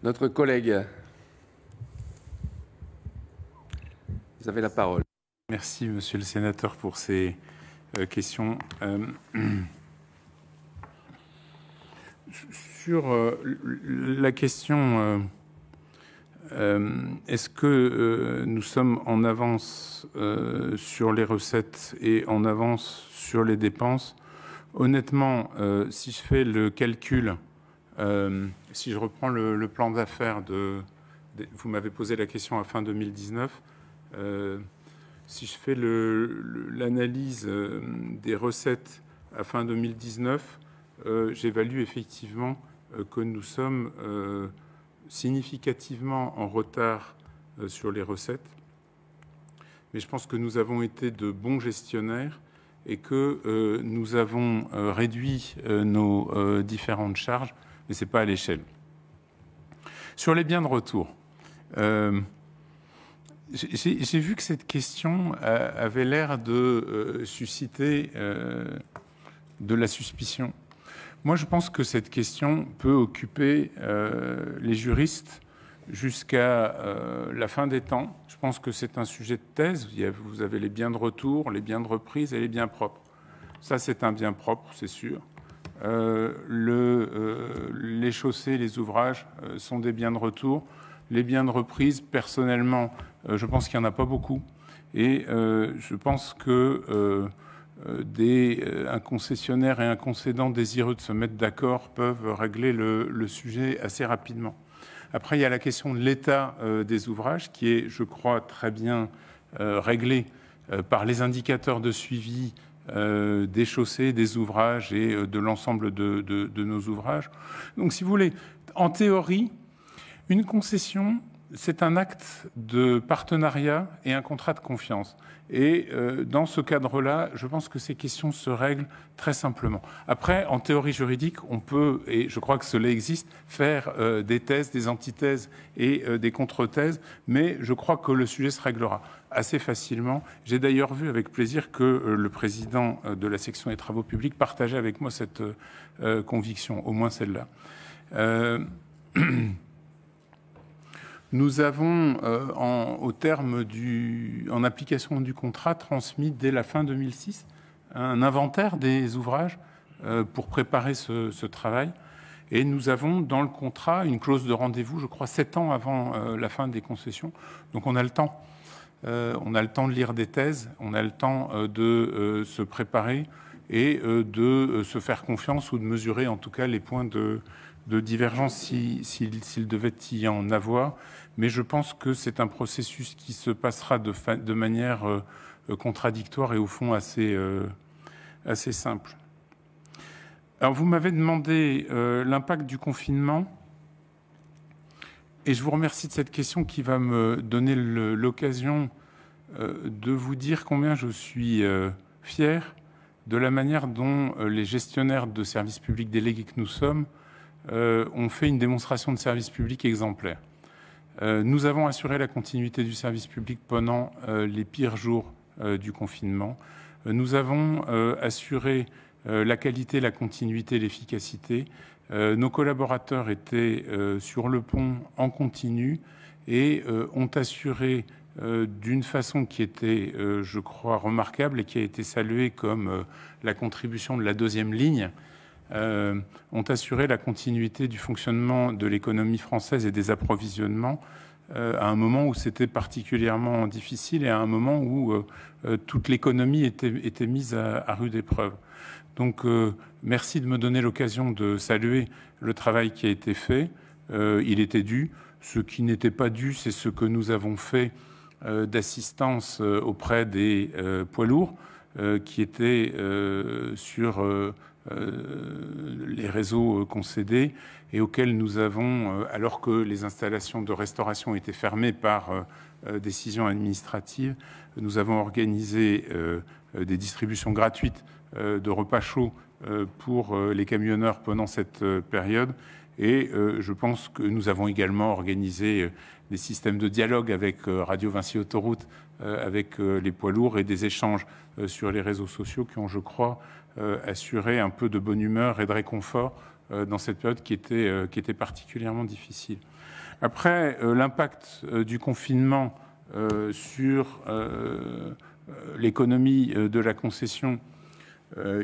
Speaker 1: notre collègue. Vous avez la parole.
Speaker 2: Merci, Monsieur le Sénateur, pour ces questions. Sur la question, est-ce que nous sommes en avance sur les recettes et en avance sur les dépenses ? Honnêtement, si je fais le calcul, si je reprends le plan d'affaires vous m'avez posé la question à fin 2019, si je fais l'analyse des recettes à fin 2019, j'évalue effectivement que nous sommes significativement en retard sur les recettes. mais je pense que nous avons été de bons gestionnaires et que nous avons réduit nos différentes charges, mais ce n'est pas à l'échelle. Sur les biens de retour, j'ai vu que cette question avait l'air de susciter de la suspicion. Moi, je pense que cette question peut occuper les juristes jusqu'à la fin des temps. Je pense que c'est un sujet de thèse. Vous avez les biens de retour, les biens de reprise et les biens propres. Ça, c'est un bien propre, c'est sûr. Les chaussées, les ouvrages sont des biens de retour. Les biens de reprise, personnellement, je pense qu'il n'y en a pas beaucoup. Et je pense que un concessionnaire et un concédant désireux de se mettre d'accord peuvent régler le sujet assez rapidement. Après, il y a la question de l'état des ouvrages qui est, je crois, très bien réglé par les indicateurs de suivi des chaussées, des ouvrages et de l'ensemble de nos ouvrages. Donc, si vous voulez, en théorie, une concession, c'est un acte de partenariat et un contrat de confiance. Et dans ce cadre-là, je pense que ces questions se règlent très simplement. Après, en théorie juridique, on peut, et je crois que cela existe, faire des thèses, des antithèses et des contre-thèses, mais je crois que le sujet se réglera assez facilement. J'ai d'ailleurs vu avec plaisir que le président de la section des travaux publics partageait avec moi cette conviction, au moins celle-là. Nous avons, au terme en application du contrat, transmis dès la fin 2006 un inventaire des ouvrages pour préparer ce travail. Et nous avons dans le contrat une clause de rendez-vous, je crois, 7 ans avant la fin des concessions. Donc on a le temps. On a le temps de lire des thèses, on a le temps de se préparer et de se faire confiance ou de mesurer en tout cas les points de divergence s'il devait y en avoir. Mais je pense que c'est un processus qui se passera de manière contradictoire et au fond assez simple. Alors vous m'avez demandé l'impact du confinement et je vous remercie de cette question qui va me donner l'occasion de vous dire combien je suis fier de la manière dont les gestionnaires de services publics délégués que nous sommes ont fait une démonstration de service public exemplaire. Nous avons assuré la continuité du service public pendant les pires jours du confinement. Nous avons assuré la qualité, la continuité, l'efficacité. Nos collaborateurs étaient sur le pont en continu et ont assuré d'une façon qui était, je crois, remarquable et qui a été saluée comme la contribution de la deuxième ligne, ont assuré la continuité du fonctionnement de l'économie française et des approvisionnements à un moment où c'était particulièrement difficile et à un moment où toute l'économie était mise à rude épreuve. Donc, merci de me donner l'occasion de saluer le travail qui a été fait. Il était dû. Ce qui n'était pas dû, c'est ce que nous avons fait d'assistance auprès des poids lourds qui étaient sur les réseaux concédés et auxquels nous avons, alors que les installations de restauration étaient fermées par décision administrative, nous avons organisé des distributions gratuites de repas chauds pour les camionneurs pendant cette période. Et je pense que nous avons également organisé des systèmes de dialogue avec Radio Vinci Autoroute, avec les poids lourds et des échanges sur les réseaux sociaux qui ont, je crois, assuré un peu de bonne humeur et de réconfort dans cette période qui était particulièrement difficile. Après, l'impact du confinement sur l'économie de la concession,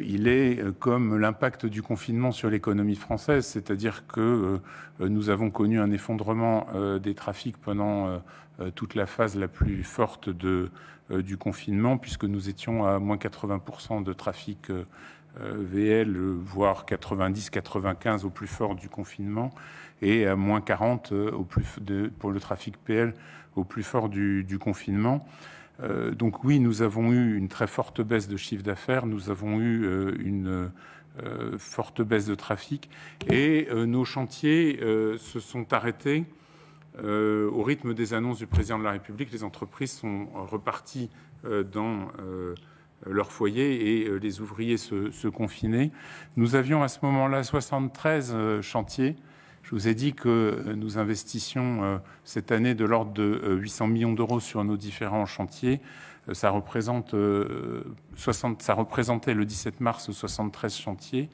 Speaker 2: il est comme l'impact du confinement sur l'économie française, c'est-à-dire que nous avons connu un effondrement des trafics pendant toute la phase la plus forte du confinement, puisque nous étions à moins 80% de trafic VL, voire 90-95 au plus fort du confinement, et à moins 40 pour le trafic PL au plus fort du confinement. Donc oui, nous avons eu une très forte baisse de chiffre d'affaires, nous avons eu une forte baisse de trafic et nos chantiers se sont arrêtés Au rythme des annonces du président de la République, les entreprises sont reparties dans leur foyer et les ouvriers se confinaient. Nous avions à ce moment-là 73 chantiers. Je vous ai dit que nous investissions cette année de l'ordre de 800 millions d'euros sur nos différents chantiers. Ça représentait le 17 mars 73 chantiers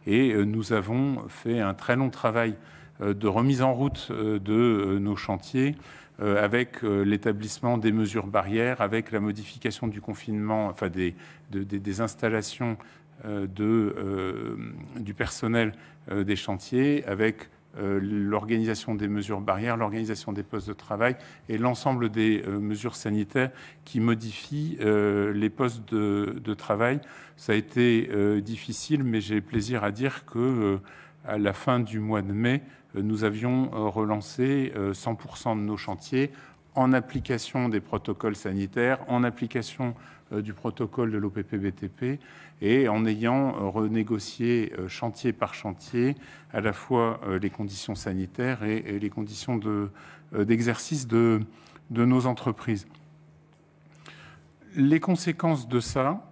Speaker 2: et nous avons fait un très long travail de remise en route de nos chantiers avec l'établissement des mesures barrières, avec la modification du confinement, enfin des installations du personnel des chantiers, avec l'organisation des mesures barrières, l'organisation des postes de travail et l'ensemble des mesures sanitaires qui modifient les postes de travail. Ça a été difficile, mais j'ai plaisir à dire que à la fin du mois de mai, nous avions relancé 100% de nos chantiers en application des protocoles sanitaires, en application du protocole de l'OPP-BTP et en ayant renégocié chantier par chantier à la fois les conditions sanitaires et les conditions d'exercice de nos entreprises. Les conséquences de ça,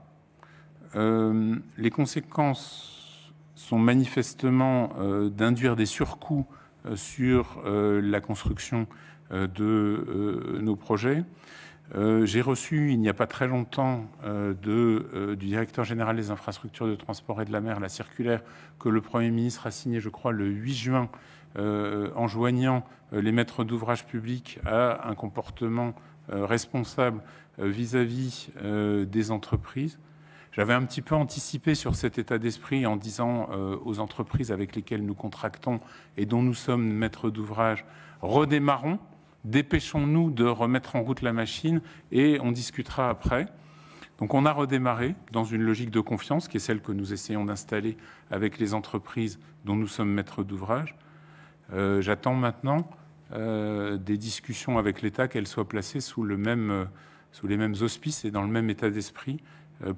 Speaker 2: les conséquences sont manifestement d'induire des surcoûts sur la construction de nos projets. J'ai reçu, il n'y a pas très longtemps, du directeur général des infrastructures de transport et de la mer, la circulaire que le Premier ministre a signée, je crois, le 8 juin, enjoignant les maîtres d'ouvrage publics à un comportement responsable vis-à-vis des entreprises. J'avais un petit peu anticipé sur cet état d'esprit en disant aux entreprises avec lesquelles nous contractons et dont nous sommes maîtres d'ouvrage, redémarrons, dépêchons-nous de remettre en route la machine et on discutera après. Donc on a redémarré dans une logique de confiance qui est celle que nous essayons d'installer avec les entreprises dont nous sommes maîtres d'ouvrage. J'attends maintenant des discussions avec l'État, qu'elles soient placées sous les mêmes auspices et dans le même état d'esprit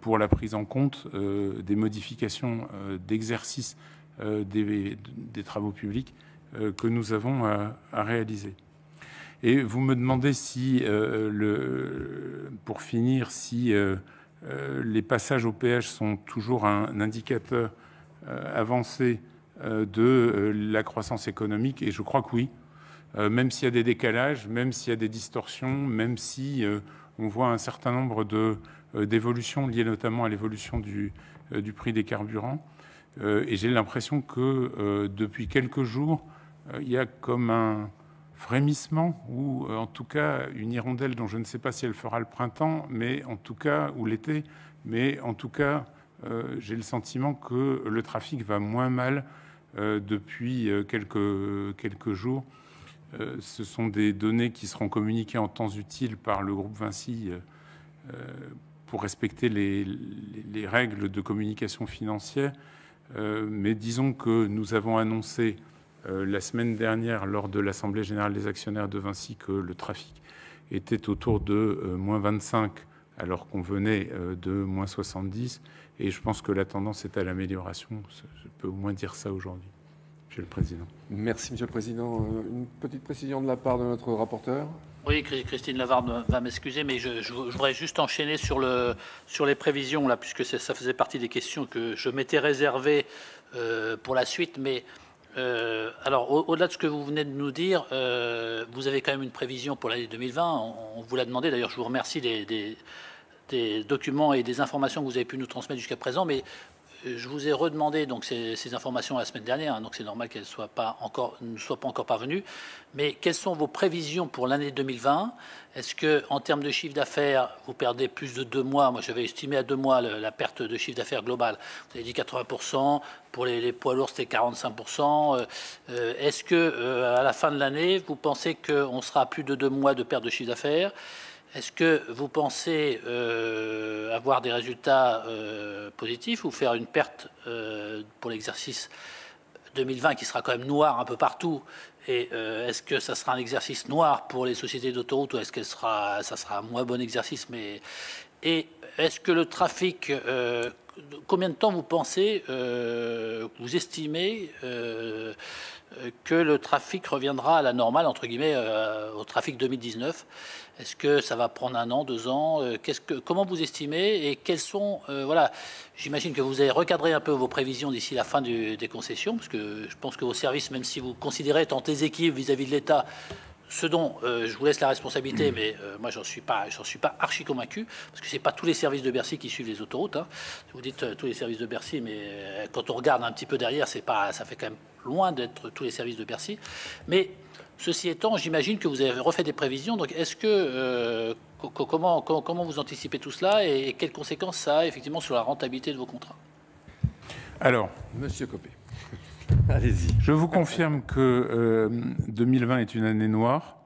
Speaker 2: pour la prise en compte des modifications d'exercice des travaux publics que nous avons à réaliser. Et vous me demandez si, pour finir, si les passages au péage sont toujours un indicateur avancé de la croissance économique, et je crois que oui, même s'il y a des décalages, même s'il y a des distorsions, même si on voit un certain nombre d'évolutions liées notamment à l'évolution du prix des carburants. Et j'ai l'impression que depuis quelques jours, il y a comme un frémissement ou en tout cas une hirondelle dont je ne sais pas si elle fera le printemps, mais en tout cas, ou l'été, mais en tout cas, j'ai le sentiment que le trafic va moins mal depuis quelques jours. Ce sont des données qui seront communiquées en temps utile par le groupe Vinci pour respecter les règles de communication financière. Mais disons que nous avons annoncé la semaine dernière, lors de l'Assemblée générale des actionnaires de Vinci, que le trafic était autour de moins 25, alors qu'on venait de moins 70. Et je pense que la tendance est à l'amélioration. Je peux au moins dire ça aujourd'hui, Monsieur le Président.
Speaker 1: Merci, Monsieur le Président. Une petite précision de la part de notre rapporteur.
Speaker 3: Oui, Christine Lavarde va m'excuser, mais je voudrais juste enchaîner sur les prévisions, là, puisque ça faisait partie des questions que je m'étais réservées pour la suite. Mais alors, au-delà de ce que vous venez de nous dire, vous avez quand même une prévision pour l'année 2020. On vous l'a demandé. D'ailleurs, je vous remercie des documents et des informations que vous avez pu nous transmettre jusqu'à présent. Mais je vous ai redemandé donc ces informations la semaine dernière, hein, donc c'est normal qu'elles ne soient pas encore parvenues. Mais quelles sont vos prévisions pour l'année 2020 ? Est-ce que, en termes de chiffre d'affaires, vous perdez plus de 2 mois ? Moi, j'avais estimé à 2 mois la perte de chiffre d'affaires globale. Vous avez dit 80%, pour les poids lourds, c'était 45%. Est-ce que, à la fin de l'année, vous pensez qu'on sera à plus de 2 mois de perte de chiffre d'affaires ? Est-ce que vous pensez avoir des résultats positifs ou faire une perte pour l'exercice 2020 qui sera quand même noir un peu partout ? Et est-ce que ça sera un exercice noir pour les sociétés d'autoroutes ou est-ce que ça sera un moins bon exercice ? Et est-ce que le trafic combien de temps vous pensez, vous estimez que le trafic reviendra à la normale, entre guillemets, au trafic 2019? Est-ce que ça va prendre 1 an, 2 ans? Comment vous estimez et quels sont... voilà, j'imagine que vous avez recadré un peu vos prévisions d'ici la fin des concessions, parce que je pense que vos services, même si vous considérez être en déséquilibre vis-à-vis de l'État, ce dont je vous laisse la responsabilité, mais moi j'en suis pas archi convaincu, parce que c'est pas tous les services de Bercy qui suivent les autoroutes. Hein. Vous dites tous les services de Bercy, mais quand on regarde un petit peu derrière, ça fait quand même loin d'être tous les services de Bercy. Mais ceci étant, j'imagine que vous avez refait des prévisions. Donc, est-ce que comment vous anticipez tout cela et quelles conséquences ça a effectivement sur la rentabilité de vos contrats?
Speaker 2: Alors,
Speaker 1: Monsieur Copé, allez-y.
Speaker 2: je vous confirme que 2020 est une année noire.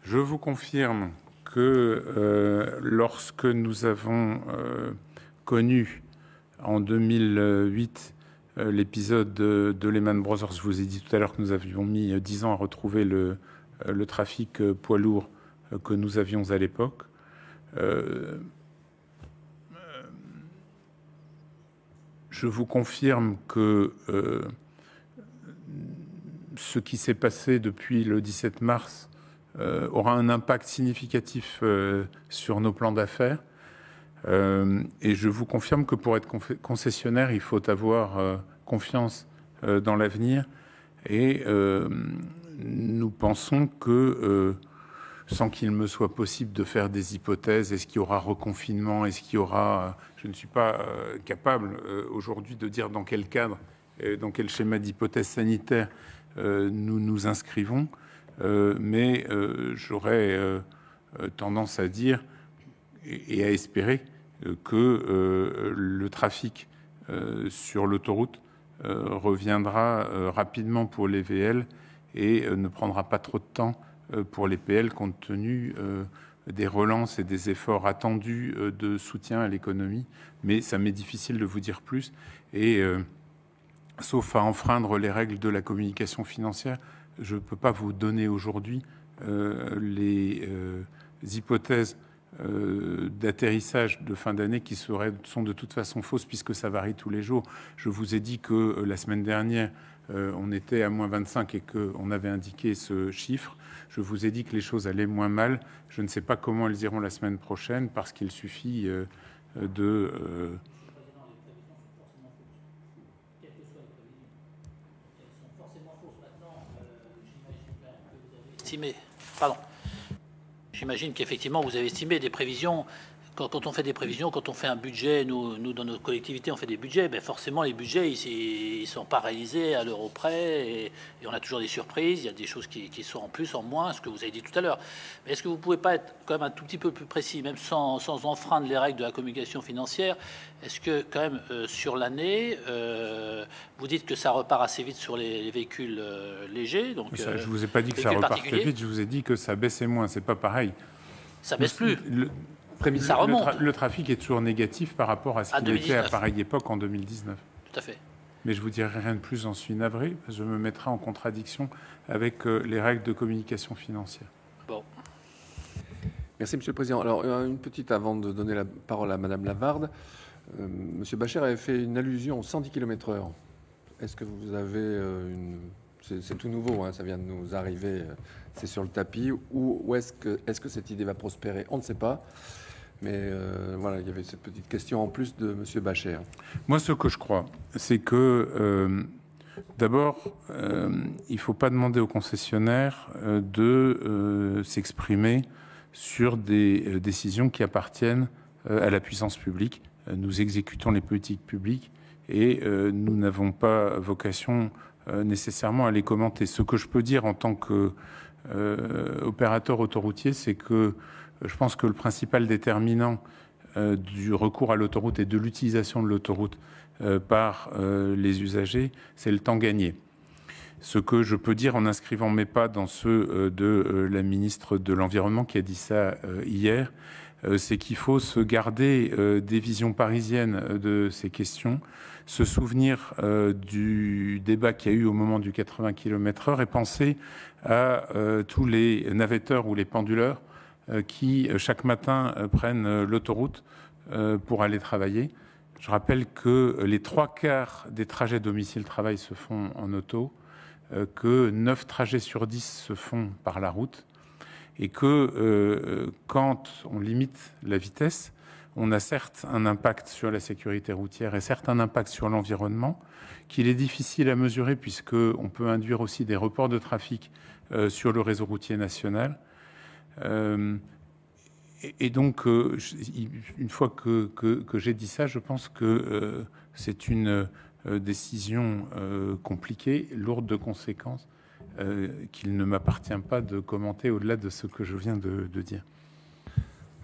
Speaker 2: Je vous confirme que lorsque nous avons connu en 2008 l'épisode de Lehman Brothers, je vous ai dit tout à l'heure que nous avions mis 10 ans à retrouver le trafic poids lourd que nous avions à l'époque. Je vous confirme que ce qui s'est passé depuis le 17 mars aura un impact significatif sur nos plans d'affaires. Et je vous confirme que pour être concessionnaire, il faut avoir confiance dans l'avenir. Et nous pensons que, sans qu'il me soit possible de faire des hypothèses, est-ce qu'il y aura reconfinement, est-ce qu'il y aura... je ne suis pas capable aujourd'hui de dire dans quel cadre, dans quel schéma d'hypothèse sanitaire nous nous inscrivons. Mais j'aurais tendance à dire et à espérer que le trafic sur l'autoroute reviendra rapidement pour les VL et ne prendra pas trop de temps pour les PL compte tenu des relances et des efforts attendus de soutien à l'économie. Mais ça m'est difficile de vous dire plus. Et sauf à enfreindre les règles de la communication financière, je ne peux pas vous donner aujourd'hui les hypothèses d'atterrissage de fin d'année qui sont de toute façon fausses puisque ça varie tous les jours. Je vous ai dit que la semaine dernière, on était à moins 25 et qu'on avait indiqué ce chiffre. Je vous ai dit que les choses allaient moins mal. Je ne sais pas comment elles iront la semaine prochaine parce qu'il suffit de...
Speaker 3: Pardon. J'imagine qu'effectivement, vous avez estimé des prévisions. Quand on fait des prévisions, quand on fait un budget, nous dans notre collectivité, on fait des budgets, ben forcément, les budgets, ils sont pas réalisés à l'euro près et on a toujours des surprises. Il y a des choses qui sont en plus, en moins, ce que vous avez dit tout à l'heure. Mais est-ce que vous pouvez pas être quand même un tout petit peu plus précis, même sans enfreindre les règles de la communication financière? Est-ce que quand même, sur l'année, vous dites que ça repart assez vite sur les véhicules légers, donc,
Speaker 2: ça, je vous ai pas dit que ça repartait vite, je vous ai dit que ça baissait moins, c'est pas pareil.
Speaker 3: Ça baisse plus.
Speaker 2: Ça remonte. Le trafic est toujours négatif par rapport à ce qu'il était à pareille époque en 2019.
Speaker 3: Tout à fait.
Speaker 2: Mais je vous dirai rien de plus, j'en suis navré. Je me mettrai en contradiction avec les règles de communication financière.
Speaker 3: Bon.
Speaker 1: Merci, Monsieur le Président. Alors, une petite avant de donner la parole à Madame Lavarde. Monsieur Bachere avait fait une allusion aux 110 km/h. Est-ce que vous avez c'est tout nouveau, hein, ça vient de nous arriver, c'est sur le tapis. Ou est-ce que cette idée va prospérer? On ne sait pas. Mais voilà, il y avait cette petite question en plus de M. Bachere.
Speaker 2: Moi, ce que je crois, c'est que d'abord, il ne faut pas demander aux concessionnaires de s'exprimer sur des décisions qui appartiennent à la puissance publique. Nous exécutons les politiques publiques et nous n'avons pas vocation nécessairement à les commenter. Ce que je peux dire en tant qu'opérateur autoroutier, c'est que je pense que le principal déterminant du recours à l'autoroute et de l'utilisation de l'autoroute par les usagers, c'est le temps gagné. Ce que je peux dire en inscrivant mes pas dans ceux de la ministre de l'Environnement qui a dit ça hier, c'est qu'il faut se garder des visions parisiennes de ces questions, se souvenir du débat qu'il y a eu au moment du 80 km/h et penser à tous les navetteurs ou les penduleurs qui, chaque matin, prennent l'autoroute pour aller travailler. Je rappelle que les 3/4 des trajets domicile-travail se font en auto, que 9 trajets sur 10 se font par la route, et que quand on limite la vitesse, on a certes un impact sur la sécurité routière et certes un impact sur l'environnement, qu'il est difficile à mesurer puisqu'on peut induire aussi des reports de trafic sur le réseau routier national. Et donc, une fois que j'ai dit ça, je pense que c'est une décision compliquée, lourde de conséquences, qu'il ne m'appartient pas de commenter au-delà de ce que je viens de dire.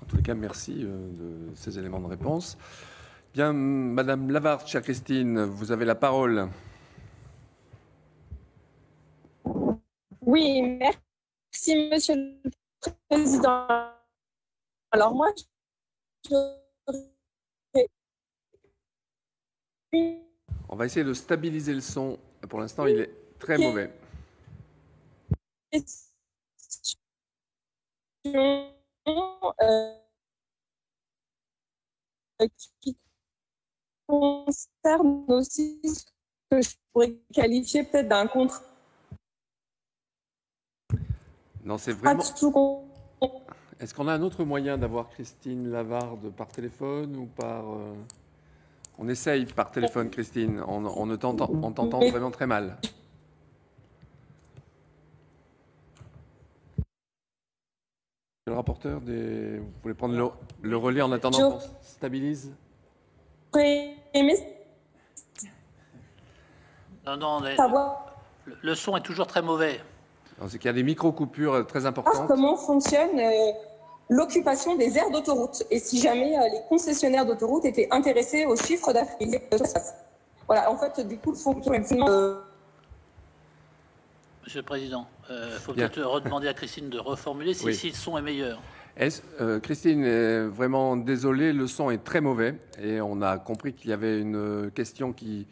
Speaker 1: En tous les cas, merci de ces éléments de réponse. Bien, Madame Lavarde, chère Christine, vous avez la parole.
Speaker 6: Oui, merci, Monsieur le Président. Alors moi,
Speaker 1: On va essayer de stabiliser le son. Pour l'instant, il est très mauvais.
Speaker 6: Qui concerne aussi ce que je pourrais qualifier peut-être d'un contre.
Speaker 1: Non, c'est vraiment. Est-ce qu'on a un autre moyen d'avoir Christine Lavarde par téléphone ou par... On essaye par téléphone, Christine. On t'entend vraiment très mal. Le rapporteur, vous voulez prendre le relais en attendant qu'on stabilise?
Speaker 3: Non, le son est toujours très mauvais.
Speaker 1: C'est qu'il y a des micro-coupures très importantes.
Speaker 6: Comment fonctionne l'occupation des aires d'autoroute et si jamais les concessionnaires d'autoroute étaient intéressés aux chiffres d'affaires. Voilà, en fait, du coup, le fonctionnement...
Speaker 3: Monsieur le Président, il faut peut-être redemander à Christine de reformuler si le son est meilleur.
Speaker 1: Christine est vraiment désolée, le son est très mauvais et on a compris qu'il y avait une question qui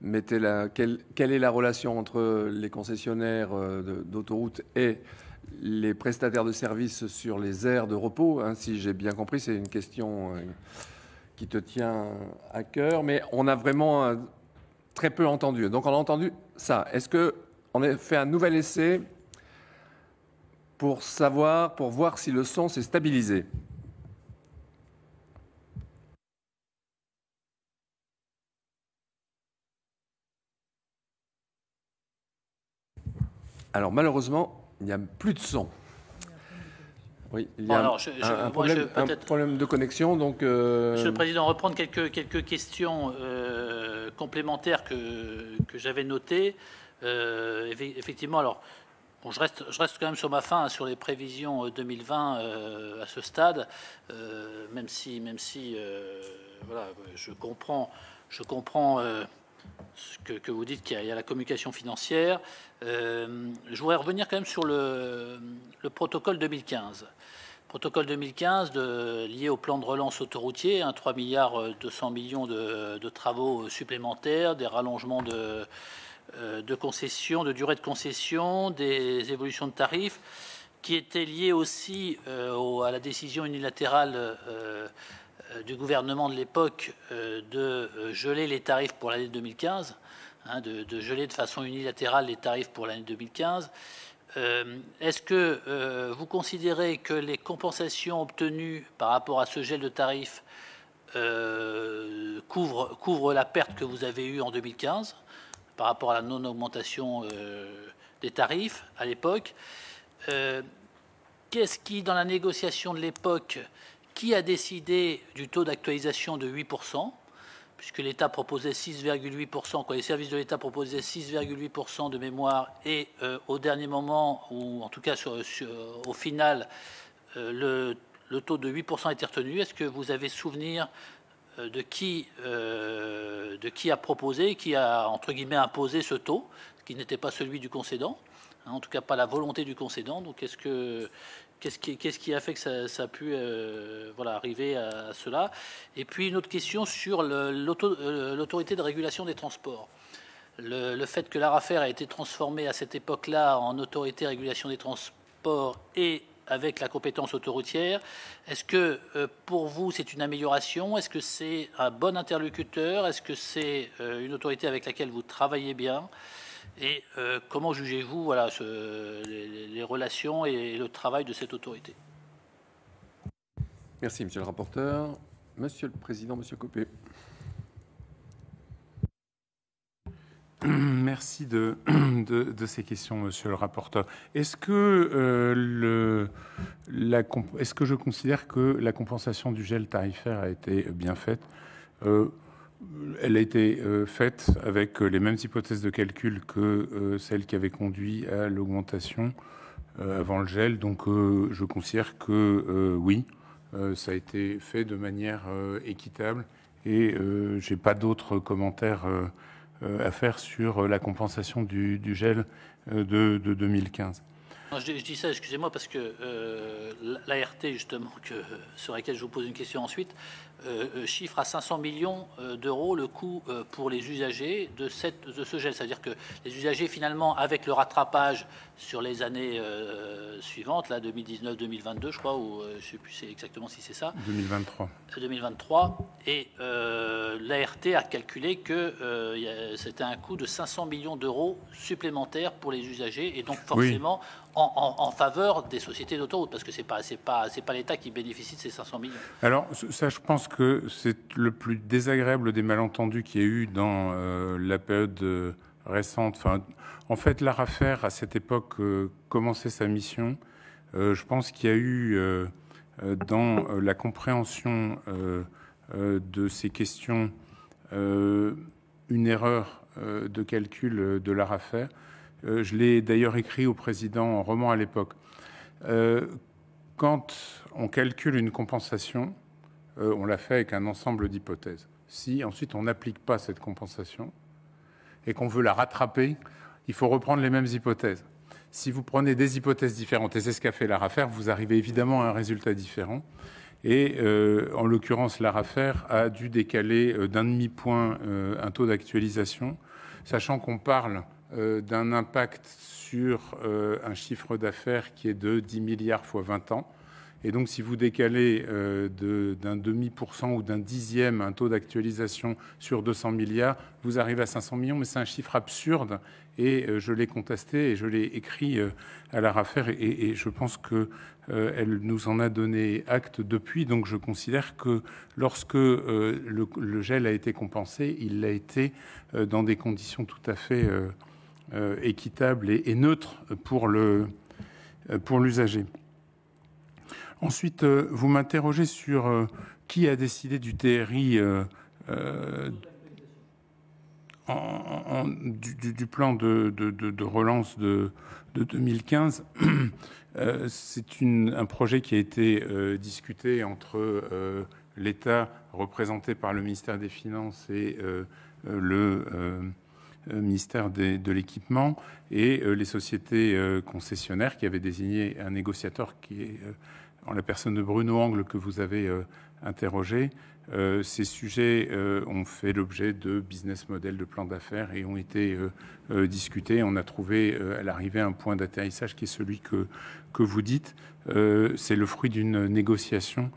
Speaker 1: mettait quelle est la relation entre les concessionnaires d'autoroute et les prestataires de services sur les aires de repos. Si j'ai bien compris, c'est une question qui te tient à cœur, mais on a vraiment très peu entendu. Donc on a entendu ça. Est-ce qu'on a fait un nouvel essai pour voir si le son s'est stabilisé? Alors malheureusement, il n'y a plus de son. Oui, il y a un problème de connexion. Donc,
Speaker 3: Monsieur le Président, reprendre quelques questions complémentaires que j'avais notées. Effectivement, alors, bon, je reste quand même sur ma faim sur les prévisions 2020 à ce stade, même si voilà, je comprends ce que vous dites qu'il y a la communication financière. Je voudrais revenir quand même sur le protocole 2015. Protocole 2015 lié au plan de relance autoroutier, 3 milliards 200 millions de travaux supplémentaires, des rallongements de concessions, de durée de concession, des évolutions de tarifs, qui étaient liés aussi à la décision unilatérale du gouvernement de l'époque de geler les tarifs pour l'année 2015, de geler de façon unilatérale les tarifs pour l'année 2015. Est-ce que vous considérez que les compensations obtenues par rapport à ce gel de tarifs couvrent la perte que vous avez eue en 2015 par rapport à la non-augmentation des tarifs à l'époque? Qu'est-ce qui, dans la négociation de l'époque, qui a décidé du taux d'actualisation de 8%, puisque l'État proposait 6,8%, les services de l'État proposaient 6,8% de mémoire, et au dernier moment, ou en tout cas au final, le taux de 8% a été retenu. Est-ce que vous avez souvenir de qui a proposé, qui a, entre guillemets, imposé ce taux, qui n'était pas celui du concédant, en tout cas pas la volonté du concédant? Donc qu'est-ce qui a fait que ça a pu arriver à cela? Et puis une autre question sur l'autorité de régulation des transports. Le fait que l'ARAFER a été transformée à cette époque-là en autorité de régulation des transports et avec la compétence autoroutière. Est-ce que pour vous, c'est une amélioration? Est-ce que c'est un bon interlocuteur? Est-ce que c'est une autorité avec laquelle vous travaillez bien? Et comment jugez-vous voilà, les relations et le travail de cette autorité?
Speaker 1: Merci, Monsieur le rapporteur. Monsieur le Président, Monsieur Copé.
Speaker 2: Merci de ces questions, Monsieur le rapporteur. Est-ce que je considère que la compensation du gel tarifaire a été bien faite? Elle a été faite avec les mêmes hypothèses de calcul que celles qui avaient conduit à l'augmentation avant le gel. Donc, je considère que oui, ça a été fait de manière équitable et j'ai pas d'autres commentaires à faire sur la compensation du gel de 2015.
Speaker 3: Je dis ça, excusez-moi, parce que l'ART, justement, sur laquelle je vous pose une question ensuite, chiffre à 500 millions d'euros le coût pour les usagers de ce gel. C'est-à-dire que les usagers, finalement, avec le rattrapage sur les années suivantes, là, 2019-2022, je crois, ou je ne sais plus exactement si c'est ça. 2023. Et l'ART a calculé que c'était un coût de 500 millions d'euros supplémentaires pour les usagers, et donc forcément... Oui. En faveur des sociétés d'autoroutes, parce que c'est pas l'État qui bénéficie de ces 500 millions.
Speaker 2: Alors, ça, je pense que c'est le plus désagréable des malentendus qu'il y a eu dans la période récente. Enfin, en fait, l'ARAFER, à cette époque, commençait sa mission. Je pense qu'il y a eu, dans la compréhension de ces questions, une erreur de calcul de l'ARAFER. Je l'ai d'ailleurs écrit au président en roman à l'époque. Quand on calcule une compensation, on l'a fait avec un ensemble d'hypothèses. Si ensuite on n'applique pas cette compensation et qu'on veut la rattraper, il faut reprendre les mêmes hypothèses. Si vous prenez des hypothèses différentes, et c'est ce qu'a fait l'ARAFER, vous arrivez évidemment à un résultat différent. Et en l'occurrence, l'ARAFER a dû décaler d'un demi-point un taux d'actualisation, sachant qu'on parle d'un impact sur un chiffre d'affaires qui est de 10 milliards fois 20 ans. Et donc, si vous décalez d'un demi% ou d'un dixième un taux d'actualisation sur 200 milliards, vous arrivez à 500 millions, mais c'est un chiffre absurde. Et je l'ai contesté et je l'ai écrit à l'ARAFER et je pense qu'elle nous en a donné acte depuis. Donc, je considère que lorsque le gel a été compensé, il l'a été dans des conditions tout à fait équitable et neutre pour l'usager. Ensuite, vous m'interrogez sur qui a décidé du TRI du plan de relance de 2015. C'est un projet qui a été discuté entre l'État représenté par le ministère des Finances et le ministère de l'équipement et les sociétés concessionnaires qui avaient désigné un négociateur qui est en la personne de Bruno Angle que vous avez interrogé. Ces sujets ont fait l'objet de business model, de plans d'affaires et ont été discutés. On a trouvé à l'arrivée un point d'atterrissage qui est celui que vous dites. C'est le fruit d'une négociation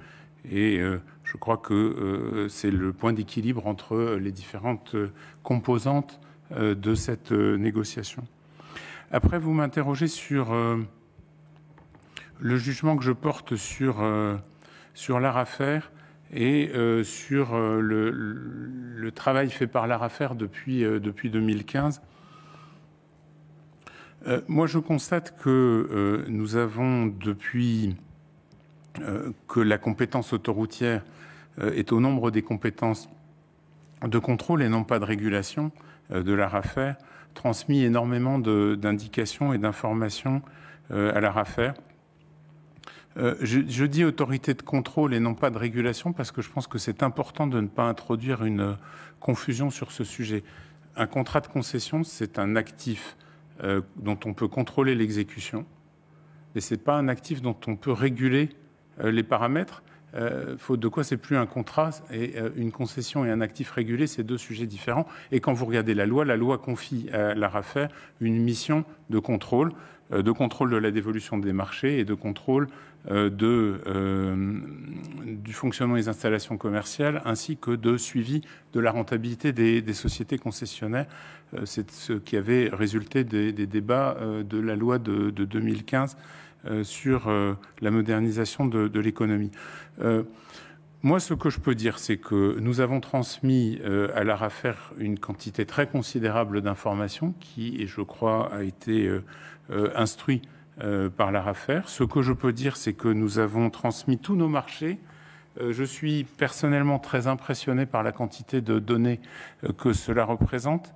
Speaker 2: et je crois que c'est le point d'équilibre entre les différentes composantes de cette négociation. Après, vous m'interrogez sur le jugement que je porte sur l'ARAFER et sur le travail fait par l'ARAFER depuis 2015. Moi, je constate que nous avons, depuis que la compétence autoroutière est au nombre des compétences de contrôle et non pas de régulation de l'ARAFER, transmis énormément d'indications et d'informations à l'ARAFER. Je dis autorité de contrôle et non pas de régulation parce que je pense que c'est important de ne pas introduire une confusion sur ce sujet. Un contrat de concession, c'est un actif dont on peut contrôler l'exécution, mais ce n'est pas un actif dont on peut réguler les paramètres. faute de quoi c'est plus un contrat, et une concession et un actif régulé, c'est deux sujets différents. Et quand vous regardez la loi confie à l'ARAFER une mission de contrôle de la dévolution des marchés et de contrôle du fonctionnement des installations commerciales, ainsi que de suivi de la rentabilité des sociétés concessionnaires. C'est ce qui avait résulté des débats de la loi de 2015 sur la modernisation de l'économie. Moi, ce que je peux dire, c'est que nous avons transmis à l'ARAFER une quantité très considérable d'informations qui, je crois, a été instruit par l'ARAFER. Ce que je peux dire, c'est que nous avons transmis tous nos marchés. Je suis personnellement très impressionné par la quantité de données que cela représente.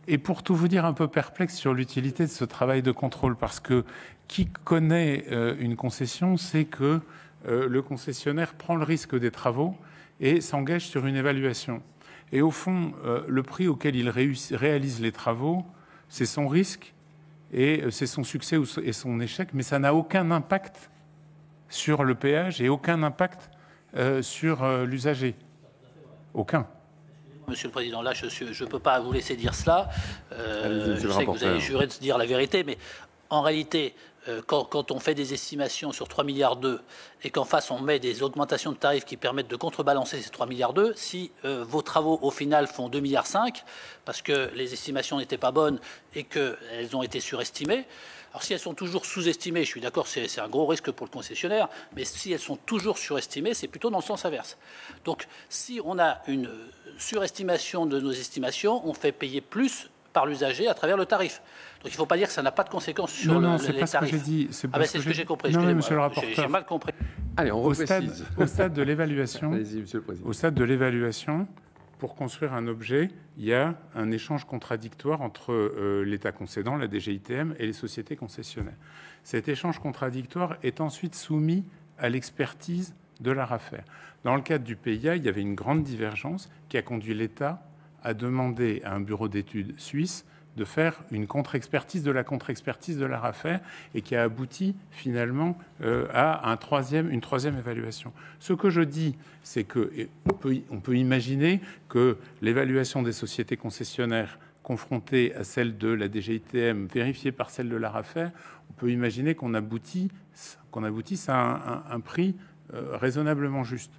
Speaker 2: Et pour tout vous dire, un peu perplexe sur l'utilité de ce travail de contrôle, parce que qui connaît une concession sait que le concessionnaire prend le risque des travaux et s'engage sur une évaluation. Et au fond, le prix auquel il réalise les travaux, c'est son risque et c'est son succès et son échec, mais ça n'a aucun impact sur le péage et aucun impact sur l'usager. Aucun.
Speaker 3: Monsieur le Président, là, je ne peux pas vous laisser dire cela. Je sais que vous avez juré de dire la vérité, mais en réalité, quand on fait des estimations sur 3,2 milliards et qu'en face on met des augmentations de tarifs qui permettent de contrebalancer ces 3,2 milliards, si vos travaux au final font 2,5 milliards parce que les estimations n'étaient pas bonnes et qu'elles ont été surestimées, alors si elles sont toujours sous-estimées, je suis d'accord, c'est un gros risque pour le concessionnaire, mais si elles sont toujours surestimées, c'est plutôt dans le sens inverse. Donc si on a une surestimation de nos estimations, on fait payer plus par l'usager à travers le tarif. Donc il ne faut pas dire que ça n'a pas de conséquences sur les tarifs.
Speaker 2: Non, c'est pas ce que j'ai dit.
Speaker 3: C'est ce que j'ai compris.
Speaker 2: Non, monsieur le rapporteur.
Speaker 3: J'ai mal compris.
Speaker 1: Allez, on reprécise.
Speaker 2: Au stade de l'évaluation,
Speaker 1: Allez-y, Monsieur le Président.
Speaker 2: au stade de l'évaluation, pour construire un objet, il y a un échange contradictoire entre l'État concédant, la DGITM, et les sociétés concessionnaires. Cet échange contradictoire est ensuite soumis à l'expertise de l'ARAFER. Dans le cadre du PIA, il y avait une grande divergence qui a conduit l'État à demander à un bureau d'études suisse de faire une contre-expertise de la contre-expertise de l'ARAFER et qui a abouti finalement à une troisième évaluation. Ce que je dis, c'est qu'on peut imaginer que l'évaluation des sociétés concessionnaires confrontée à celle de la DGITM, vérifiée par celle de l'ARAFER, on peut imaginer qu'on aboutisse à un prix raisonnablement juste.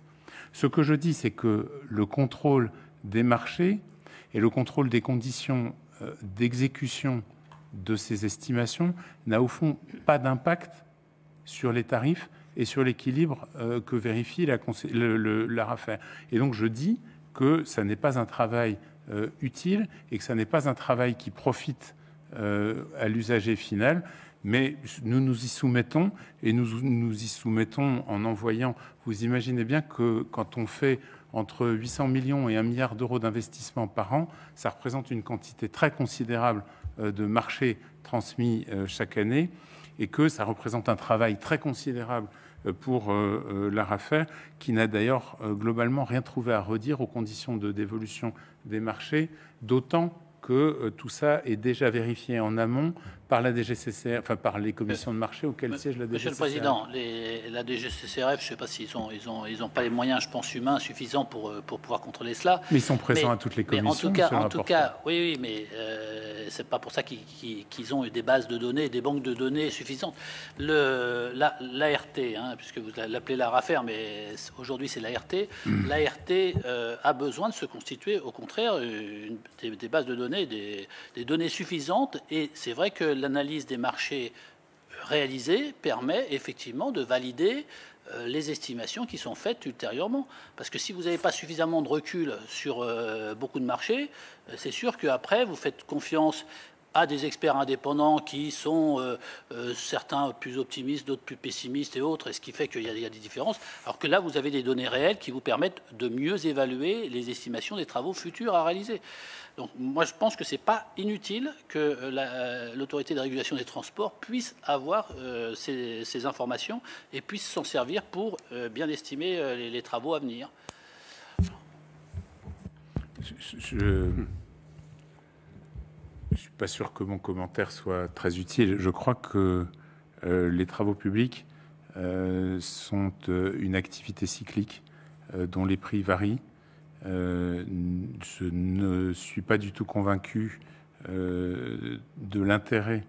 Speaker 2: Ce que je dis, c'est que le contrôle des marchés et le contrôle des conditions d'exécution de ces estimations n'a au fond pas d'impact sur les tarifs et sur l'équilibre que vérifie l'ARAFER. Et donc je dis que ça n'est pas un travail utile et que ça n'est pas un travail qui profite à l'usager final, mais nous nous y soumettons et nous nous y soumettons en envoyant. Vous imaginez bien que quand on fait entre 800 millions et 1 milliard d'euros d'investissement par an, ça représente une quantité très considérable de marchés transmis chaque année et que ça représente un travail très considérable pour l'ARAFER, qui n'a d'ailleurs globalement rien trouvé à redire aux conditions de dévolution des marchés, d'autant que tout ça est déjà vérifié en amont par la DGCCRF, enfin par les commissions de marché auxquelles siège la DGCCRF.
Speaker 3: Monsieur le Président, la DGCCRF, je ne sais pas s'ils ont pas les moyens, je pense, humains suffisants pour pouvoir contrôler cela.
Speaker 2: Mais ils sont présents à toutes les commissions.
Speaker 3: Mais en tout cas, oui, mais c'est pas pour ça qu'ils ont eu des bases de données, des banques de données suffisantes. L'ART, puisque vous l'appelez l'ARAFER, mais aujourd'hui c'est l'ART. L'ART a besoin de se constituer, au contraire, des bases de données, des données suffisantes. Et c'est vrai que l'analyse des marchés réalisés permet effectivement de valider les estimations qui sont faites ultérieurement. Parce que si vous n'avez pas suffisamment de recul sur beaucoup de marchés, c'est sûr qu'après, vous faites confiance à des experts indépendants qui sont certains plus optimistes, d'autres plus pessimistes et autres, et ce qui fait qu'il y a des différences, alors que là, vous avez des données réelles qui vous permettent de mieux évaluer les estimations des travaux futurs à réaliser. Donc moi, je pense que ce n'est pas inutile que l'autorité de régulation des transports puisse avoir ces informations et puisse s'en servir pour bien estimer les travaux à venir.
Speaker 2: Je ne suis pas sûr que mon commentaire soit très utile. Je crois que les travaux publics sont une activité cyclique dont les prix varient. Je ne suis pas du tout convaincu de l'intérêt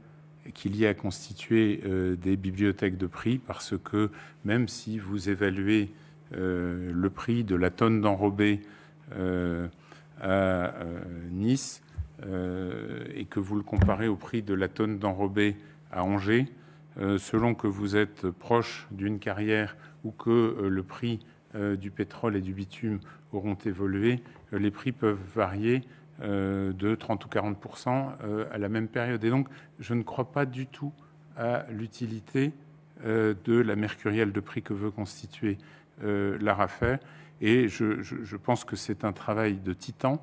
Speaker 2: qu'il y a à constituer des bibliothèques de prix, parce que même si vous évaluez le prix de la tonne d'enrobé à Nice et que vous le comparez au prix de la tonne d'enrobé à Angers, selon que vous êtes proche d'une carrière ou que le prix du pétrole et du bitume auront évolué, les prix peuvent varier de 30 ou 40% à la même période. Et donc, je ne crois pas du tout à l'utilité de la mercurielle de prix que veut constituer l'ARAFER. Et je pense que c'est un travail de titan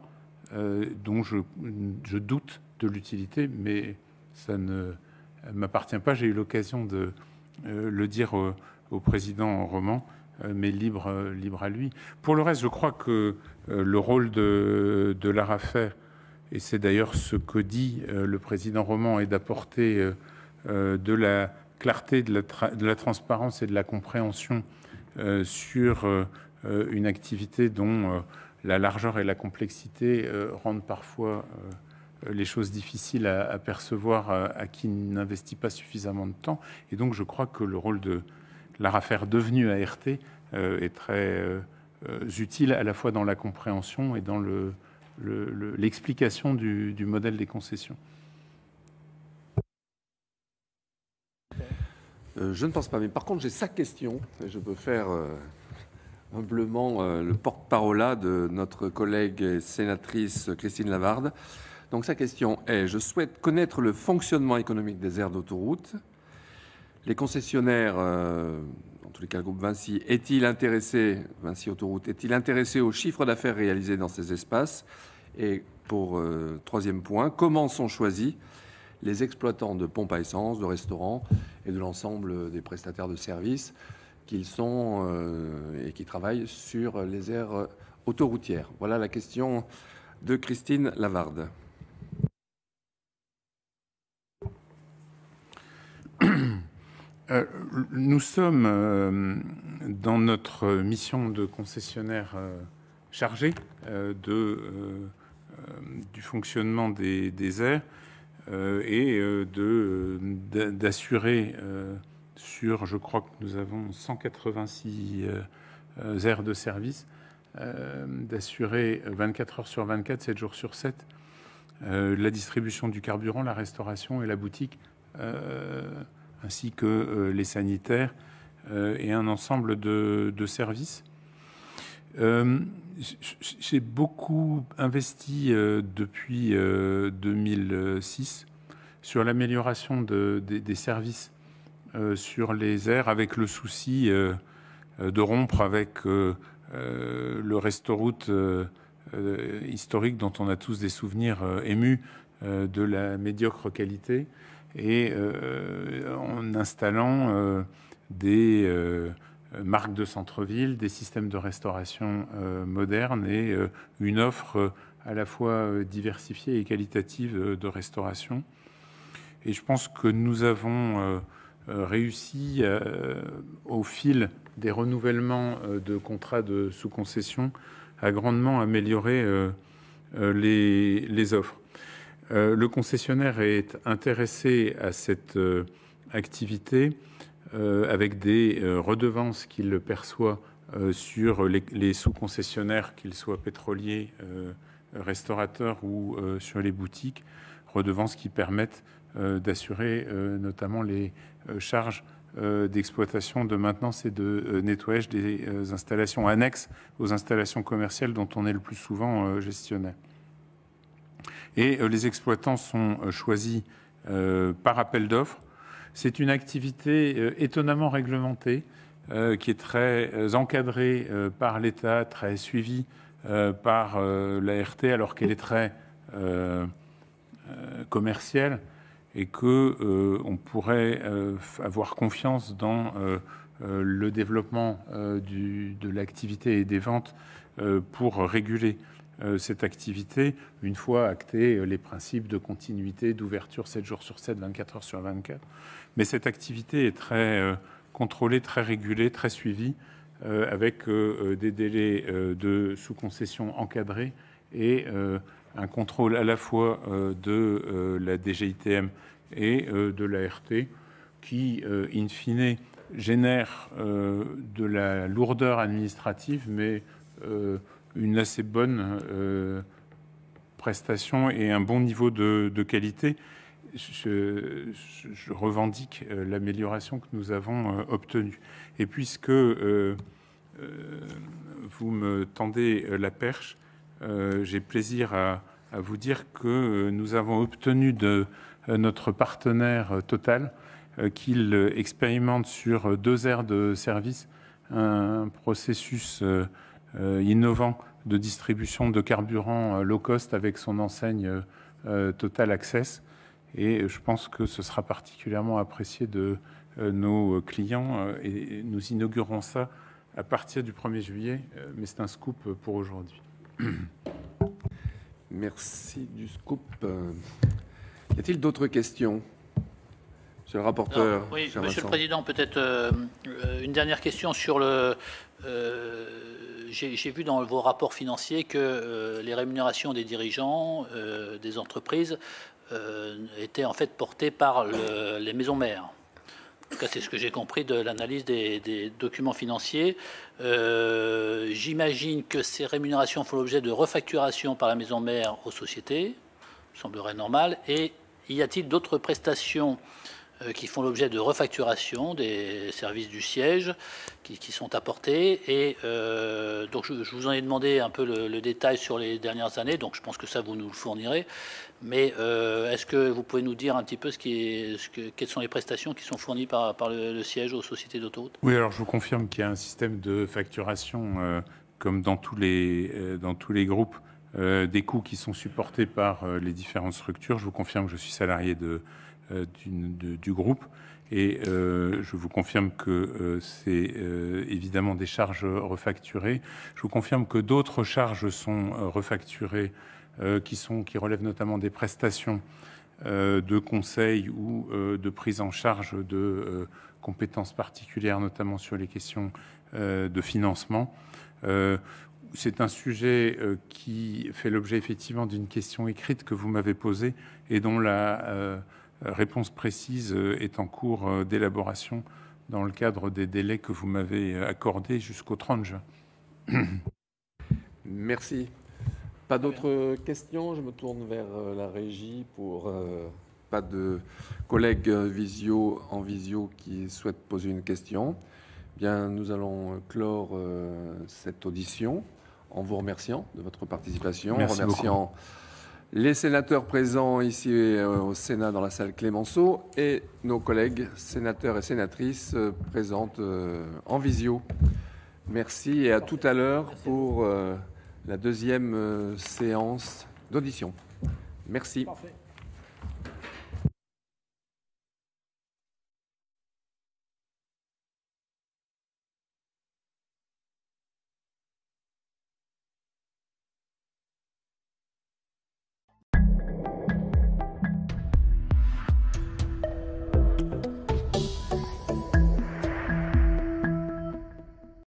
Speaker 2: dont je doute de l'utilité, mais ça ne m'appartient pas. J'ai eu l'occasion de le dire au président Roman, mais libre à lui. Pour le reste, je crois que le rôle de l'ARAFER, et c'est d'ailleurs ce que dit le président Roman, est d'apporter de la clarté, de la transparence et de la compréhension sur une activité dont la largeur et la complexité rendent parfois les choses difficiles à percevoir à qui n'investit pas suffisamment de temps. Et donc je crois que le rôle de l'ARAFER devenu ART est très utile à la fois dans la compréhension et dans l'explication du modèle des concessions.
Speaker 1: Je ne pense pas, mais par contre j'ai sa question, et je peux faire humblement le porte-parole de notre collègue et sénatrice Christine Lavarde. Donc sa question est: je souhaite connaître le fonctionnement économique des aires d'autoroute. Les concessionnaires, en tous les cas le groupe Vinci, Vinci Autoroute, est-il intéressé au chiffre d'affaires réalisé dans ces espaces? Et pour troisième point, comment sont choisis les exploitants de pompes à essence, de restaurants et de l'ensemble des prestataires de services qu'ils sont et qui travaillent sur les aires autoroutières? Voilà la question de Christine Lavarde.
Speaker 2: Nous sommes dans notre mission de concessionnaire chargé du fonctionnement des aires et d'assurer sur, je crois que nous avons 186 aires de service, d'assurer 24 heures sur 24, 7 jours sur 7, la distribution du carburant, la restauration et la boutique, ainsi que les sanitaires et un ensemble de services. J'ai beaucoup investi depuis 2006 sur l'amélioration des services sur les aires, avec le souci de rompre avec le restoroute historique dont on a tous des souvenirs émus de la médiocre qualité, et en installant des marques de centre-ville, des systèmes de restauration modernes et une offre à la fois diversifiée et qualitative de restauration. Et je pense que nous avons réussi au fil des renouvellements de contrats de sous-concession à grandement améliorer les offres. Le concessionnaire est intéressé à cette activité avec des redevances qu'il perçoit sur les sous-concessionnaires, qu'ils soient pétroliers, restaurateurs ou sur les boutiques, redevances qui permettent d'assurer notamment les charges d'exploitation, de maintenance et de nettoyage des installations annexes aux installations commerciales dont on est le plus souvent gestionnaire. Et les exploitants sont choisis par appel d'offres. C'est une activité étonnamment réglementée, qui est très encadrée par l'État, très suivie par l'ART, alors qu'elle est très commerciale, et qu'on pourrait avoir confiance dans le développement de l'activité et des ventes pour réguler cette activité, une fois actés les principes de continuité, d'ouverture 7 jours sur 7, 24 heures sur 24. Mais cette activité est très contrôlés, très régulés, très suivis, avec des délais de sous-concession encadrés et un contrôle à la fois de la DGITM et de l'ART qui, in fine, génère de la lourdeur administrative, mais une assez bonne prestation et un bon niveau de qualité. Je revendique l'amélioration que nous avons obtenue. Et puisque vous me tendez la perche, j'ai plaisir à vous dire que nous avons obtenu de notre partenaire Total qu'il expérimente sur 2 aires de service un processus innovant de distribution de carburant low cost avec son enseigne Total Access. Et je pense que ce sera particulièrement apprécié de nos clients et nous inaugurons ça à partir du 1er juillet, mais c'est un scoop pour aujourd'hui.
Speaker 1: Merci du scoop. Y a-t-il d'autres questions? Monsieur le rapporteur.
Speaker 3: Alors, oui,
Speaker 1: cher
Speaker 3: Monsieur
Speaker 1: Vincent.
Speaker 3: le Président, peut-être une dernière question sur le... J'ai vu dans vos rapports financiers que les rémunérations des dirigeants des entreprises étaient en fait portées par les maisons mères. En tout cas, c'est ce que j'ai compris de l'analyse des documents financiers. J'imagine que ces rémunérations font l'objet de refacturation par la maison mère aux sociétés, semblerait normal. Et y a-t-il d'autres prestations qui font l'objet de refacturation des services du siège qui sont apportés? Et donc je vous en ai demandé un peu le détail sur les dernières années, donc je pense que ça vous nous le fournirez. Mais est-ce que vous pouvez nous dire un petit peu quelles sont les prestations qui sont fournies par le siège aux sociétés d'autoroutes?
Speaker 2: Oui, alors je vous confirme qu'il y a un système de facturation, comme dans tous les groupes, des coûts qui sont supportés par les différentes structures. Je vous confirme que je suis salarié du groupe et je vous confirme que c'est évidemment des charges refacturées. Je vous confirme que d'autres charges sont refacturées qui relèvent notamment des prestations de conseil ou de prise en charge de compétences particulières, notamment sur les questions de financement. C'est un sujet qui fait l'objet effectivement d'une question écrite que vous m'avez posée et dont la réponse précise est en cours d'élaboration dans le cadre des délais que vous m'avez accordés jusqu'au 30 juin.
Speaker 1: Merci. Pas d'autres questions? Je me tourne vers la régie pour pas de collègues en visio qui souhaitent poser une question. Bien, nous allons clore cette audition en vous remerciant de votre participation,
Speaker 2: Merci
Speaker 1: en remerciant
Speaker 2: beaucoup
Speaker 1: les sénateurs présents ici au Sénat dans la salle Clémenceau et nos collègues sénateurs et sénatrices présentes en visio. Merci et à tout à l'heure pour la deuxième séance d'audition. Merci.
Speaker 3: Parfait.